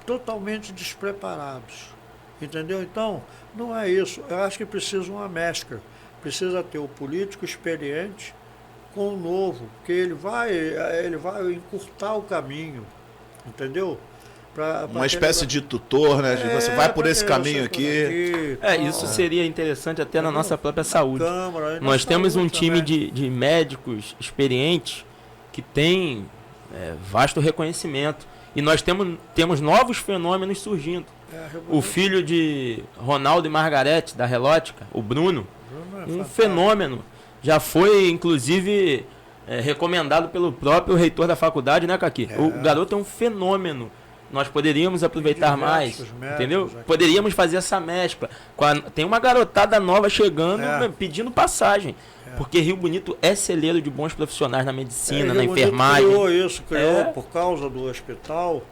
totalmente despreparados. Entendeu? Então, não é isso. Eu acho que precisa uma mescla. Precisa ter o político experiente com o novo, porque ele vai encurtar o caminho, entendeu? Uma espécie de tutor, né? Você vai por esse caminho aqui. Isso seria interessante até na nossa própria saúde. Câmara, nós temos um time de médicos experientes que tem vasto reconhecimento. E nós temos novos fenômenos surgindo. O filho de Ronaldo e Margarete, da Relótica, o Bruno, um fenômeno. Já foi, inclusive, recomendado pelo próprio reitor da faculdade, né, Caqui? O garoto é um fenômeno. Nós poderíamos aproveitar mais, entendeu? Poderíamos fazer essa mescla. Tem uma garotada nova chegando, pedindo passagem. Porque Rio Bonito é celeiro de bons profissionais na medicina, na enfermagem. Criou por causa do hospital.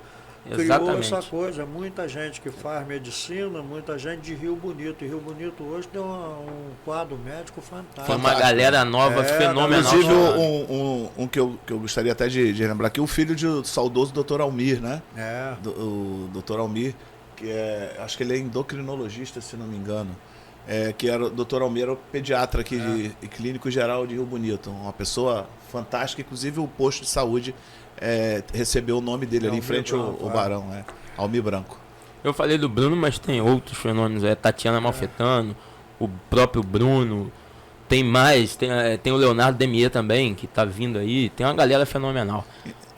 Exatamente. Criou essa coisa, muita gente que faz medicina, muita gente de Rio Bonito. E Rio Bonito hoje tem um quadro médico fantástico. Foi uma galera nova, fenomenal. Inclusive, um que eu gostaria até de lembrar aqui, o filho do saudoso Dr. Almir, né? O Dr. Almir, que acho que ele é endocrinologista, se não me engano. Que era o Dr. Almir, era o pediatra aqui e clínico geral de Rio Bonito. Uma pessoa fantástica, inclusive o posto de saúde recebeu o nome dele ali em frente ao Barão, Almir Branco. Eu falei do Bruno, mas tem outros fenômenos, Tatiana Malfetano, o próprio Bruno, tem mais, tem o Leonardo Demier também, que está vindo aí, tem uma galera fenomenal.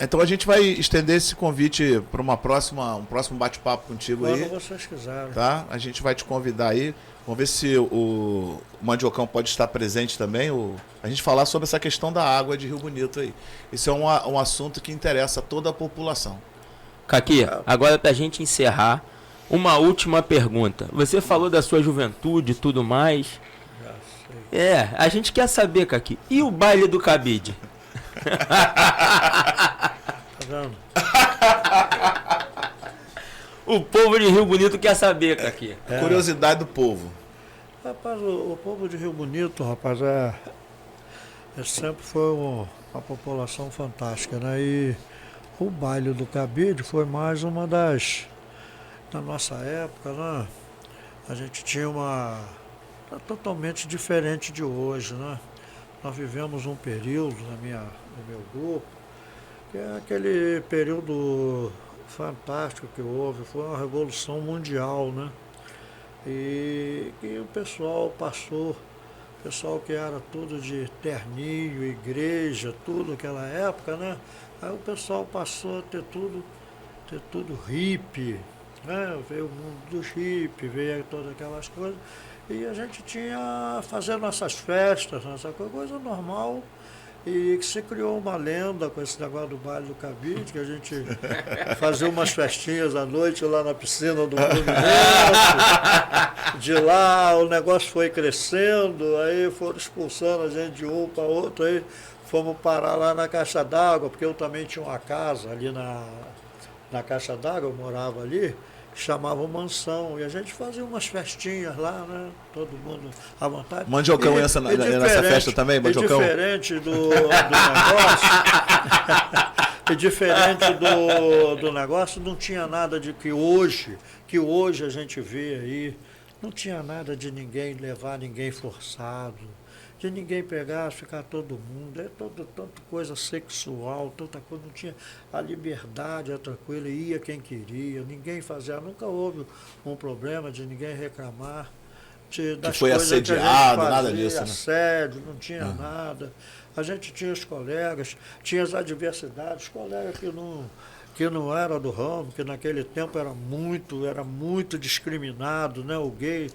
Então a gente vai estender esse convite para um próximo bate-papo contigo aí. Quando vocês quiserem. Tá? A gente vai te convidar aí. Vamos ver se o Mandiocão pode estar presente também. A gente falar sobre essa questão da água de Rio Bonito aí. Isso é um assunto que interessa a toda a população. Caqui, agora para a gente encerrar, uma última pergunta. Você falou da sua juventude e tudo mais. Já sei. A gente quer saber, Caqui, e o baile do cabide? Tá vendo? O povo de Rio Bonito quer saber, Caqui. Curiosidade do povo. Rapaz, o povo de Rio Bonito, rapaz, sempre foi uma população fantástica, né? E o baile do cabide foi mais uma na nossa época, né? A gente tinha totalmente diferente de hoje, né? Nós vivemos um período no meu grupo, que é aquele período fantástico que houve, foi uma revolução mundial, né? E o pessoal passou, pessoal que era tudo de terninho, igreja, tudo naquela época, né? Aí o pessoal passou a ter tudo hippie, né? Veio o mundo dos hippies, veio todas aquelas coisas. E a gente tinha fazer nossas festas, nossa coisa normal. E que se criou uma lenda com esse negócio do baile do cabide, que a gente fazia umas festinhas à noite lá na piscina do Fluminense. De lá o negócio foi crescendo, aí foram expulsando a gente de um para outro, aí fomos parar lá na Caixa d'Água, porque eu também tinha uma casa ali na Caixa d'Água, eu morava ali, chamava Mansão, e a gente fazia umas festinhas lá, né? Todo mundo à vontade. Mandiocão ia nessa festa também, Mandiocão? E diferente do negócio, e diferente do negócio, não tinha nada de que hoje a gente vê aí, não tinha nada de ninguém levar ninguém forçado, de ninguém pegar, ficar todo mundo, tanta coisa sexual, tanta coisa, não tinha a liberdade, a tranquila, ia quem queria, ninguém fazia, nunca houve um problema de ninguém reclamar. Das que foi assediado, nada disso, né? Assédio, não tinha nada. A gente tinha os colegas, tinha as adversidades, os colegas que não era do ramo, que naquele tempo era muito discriminado, né? O gay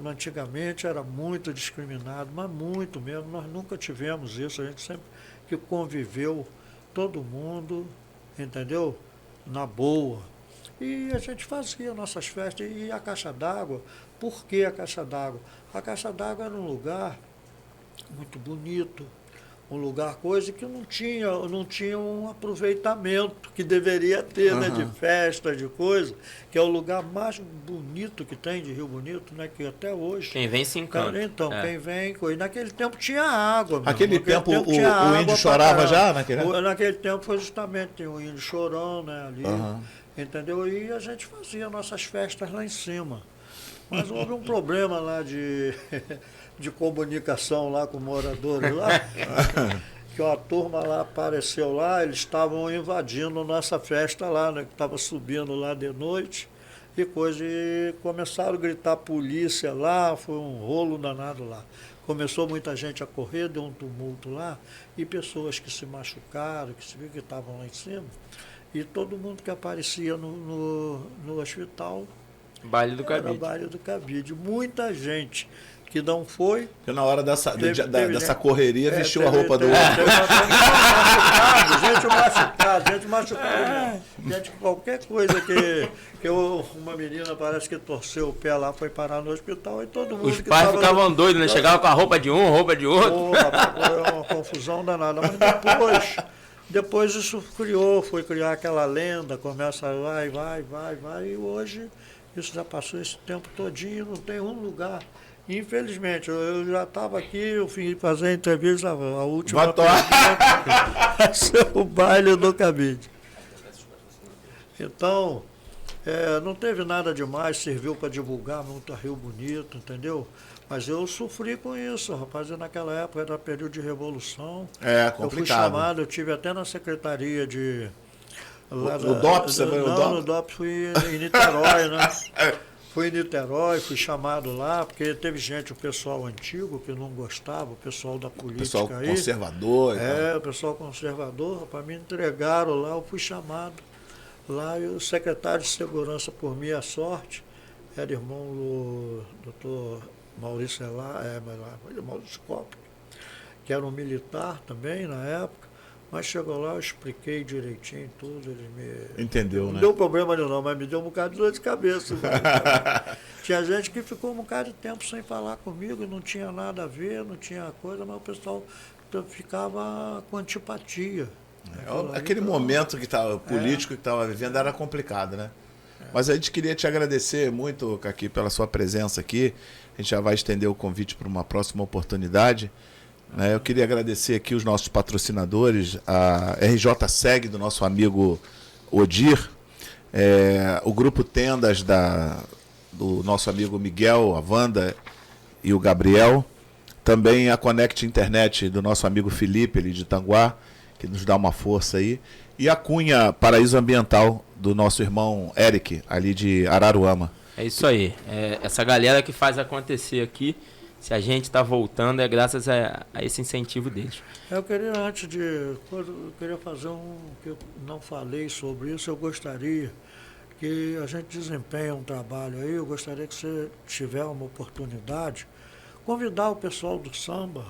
antigamente era muito discriminado, mas muito mesmo, nós nunca tivemos isso, a gente sempre que conviveu, todo mundo, entendeu? Na boa. E a gente fazia nossas festas, e a Caixa d'Água, por que a Caixa d'Água? A Caixa d'Água era um lugar muito bonito, um lugar coisa que não tinha um aproveitamento que deveria ter, né, de festa, de coisa, que é o lugar mais bonito que tem de Rio Bonito, né, que até hoje. Quem vem se encanta. Então, quem vem, e naquele tempo tinha água. Mesmo. Naquele tempo o índio chorava já? Naquele tempo foi justamente o índio chorão, né, ali, entendeu? E a gente fazia nossas festas lá em cima. Mas houve um problema lá de comunicação lá com moradores lá, que uma turma lá apareceu lá, eles estavam invadindo nossa festa lá, né, que estava subindo lá de noite, e coisa, e começaram a gritar polícia lá, foi um rolo danado lá. Começou muita gente a correr, deu um tumulto lá, e pessoas que se machucaram, que se viu que estavam lá em cima, e todo mundo que aparecia no hospital, Baile do Cabide. Baile do Cabide. Muita gente que não foi. Porque na hora dessa correria vestiu a roupa do outro. Gente machucada. Gente, qualquer coisa que uma menina parece que torceu o pé lá, foi parar no hospital, e todo mundo. Os pais ficavam doidos, né? Chegavam com a roupa de um, roupa de outro. Foi uma confusão danada. Mas depois isso foi criar aquela lenda, começa vai, e hoje isso já passou esse tempo todinho, não tem um lugar. Infelizmente, eu já estava aqui, eu fui fazer a entrevista, a última vai ser o Baile do Cabide. Então, não teve nada demais, serviu para divulgar muito a Rio Bonito, entendeu? Mas eu sofri com isso, rapaz, naquela época era período de revolução. Complicado. Eu fui chamado, eu tive até na secretaria de... O DOPS, no DOPS fui em Niterói, né? Fui em Niterói, fui chamado lá, porque teve gente, o pessoal antigo, que não gostava, o pessoal da política aí. O pessoal conservador. O pessoal conservador, para me entregaram lá, eu fui chamado lá, e o secretário de segurança, por minha sorte, era irmão do doutor Maurício Maurício Copa, que era um militar também na época. Mas chegou lá, eu expliquei direitinho tudo, ele me... Entendeu, não né? deu problema não, mas me deu um bocado de dor de cabeça. Tinha gente que ficou um bocado de tempo sem falar comigo, não tinha nada a ver, não tinha coisa, mas o pessoal ficava com antipatia. Aquele momento que político que estava vivendo era complicado, né? Mas a gente queria te agradecer muito, Caqui, pela sua presença aqui. A gente já vai estender o convite para uma próxima oportunidade. Eu queria agradecer aqui os nossos patrocinadores, a RJ Seg, do nosso amigo Odir, o Grupo Tendas do nosso amigo Miguel, a Wanda e o Gabriel, também a Connect Internet do nosso amigo Felipe, ali de Tanguá, que nos dá uma força aí, e a Cunha Paraíso Ambiental, do nosso irmão Eric, ali de Araruama. É isso aí, essa galera que faz acontecer aqui. Se a gente está voltando, é graças a esse incentivo deles. Eu queria, eu queria fazer que eu não falei sobre isso, eu gostaria que a gente desempenha um trabalho aí. Eu gostaria que você tiver uma oportunidade, convidar o pessoal do samba,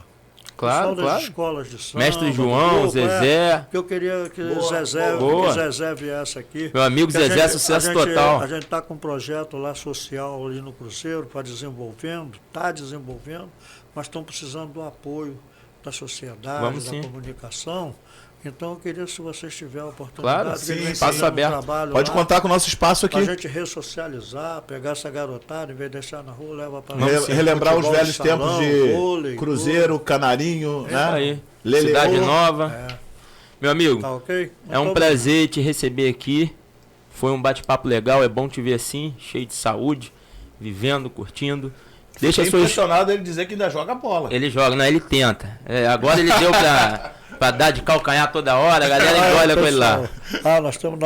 Claro, pessoal das claro. escolas de samba. Mestre João, grupo, Zezé. que eu queria que boa. que Zezé viesse aqui. Meu amigo Que a Zezé, gente- sucesso a gente- total. A gente está com um projeto lá social ali no Cruzeiro para está desenvolvendo, mas estão precisando do apoio da sociedade, Vamos da sim. comunicação. Então eu queria, se vocês tiverem a oportunidade, Claro, que sim, eles espaço fizeram aberto. trabalho Pode lá, contar com o nosso espaço pra aqui. gente ressocializar, pegar essa garotada, em vez de deixar na rua, leva para Relembrar os velhos tempos de Cruzeiro, Canarinho, Isso né? aí. Leleô. Cidade Nova. É, Meu amigo, tá ok? é um Então, prazer te receber aqui. Foi um bate-papo legal, é bom te ver assim, cheio de saúde, vivendo, curtindo. Deixa Fiquei suas... impressionado ele dizer que ainda joga bola. Ele joga, não, ele tenta. Agora ele deu pra dar de calcanhar toda hora, a galera olha com ele lá. Nós temos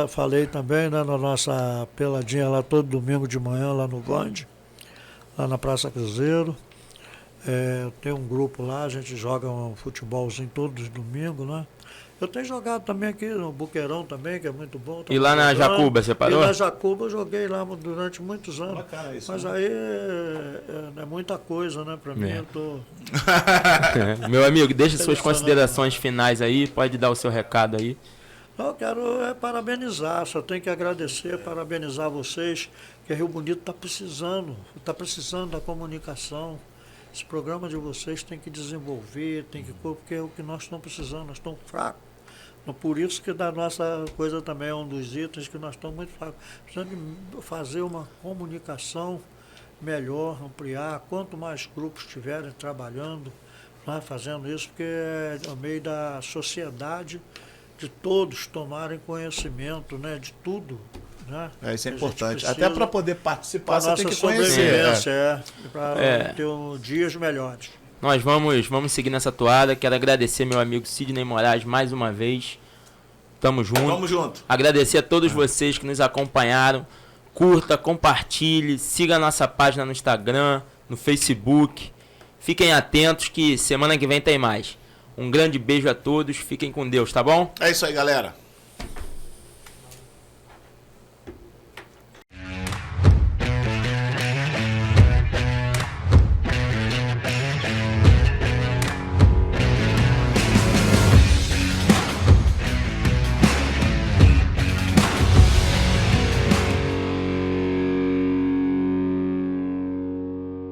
falei também, né, na nossa peladinha lá todo domingo de manhã, lá no Gonde, lá na Praça Cruzeiro. Tem um grupo lá, a gente joga um futebolzinho todos os domingos, né? Eu tenho jogado também aqui no Boqueirão também, que é muito bom. E lá na jogando. Jacuba, você parou? E na Jacuba eu joguei lá durante muitos anos. Bacana isso, Mas né? aí é muita coisa, né? Pra mim, eu tô... Meu amigo, deixa suas Selecionando. considerações finais aí, pode dar o seu recado aí. Eu quero parabenizar, só tenho que agradecer, parabenizar vocês, que Rio Bonito está precisando da comunicação. Esse programa de vocês tem que desenvolver, porque é o que nós estamos precisando, nós estamos fracos. Então, por isso que da nossa coisa também é um dos itens que nós estamos muito fracos. Precisamos de fazer uma comunicação melhor, ampliar, quanto mais grupos estiverem trabalhando, né, fazendo isso, porque é no meio da sociedade, de todos tomarem conhecimento, né, de tudo. Né? Isso é A gente importante. precisa, Até para poder participar, para você tem nossa que conhecer. sobrevivência, para ter dias melhores. Nós vamos seguir nessa toada. Quero agradecer meu amigo Sidney Moraes mais uma vez. Tamo junto. Vamos junto. Agradecer a todos vocês que nos acompanharam. Curta, compartilhe, siga a nossa página no Instagram, no Facebook. Fiquem atentos que semana que vem tem mais. Um grande beijo a todos, fiquem com Deus, tá bom? É isso aí, galera.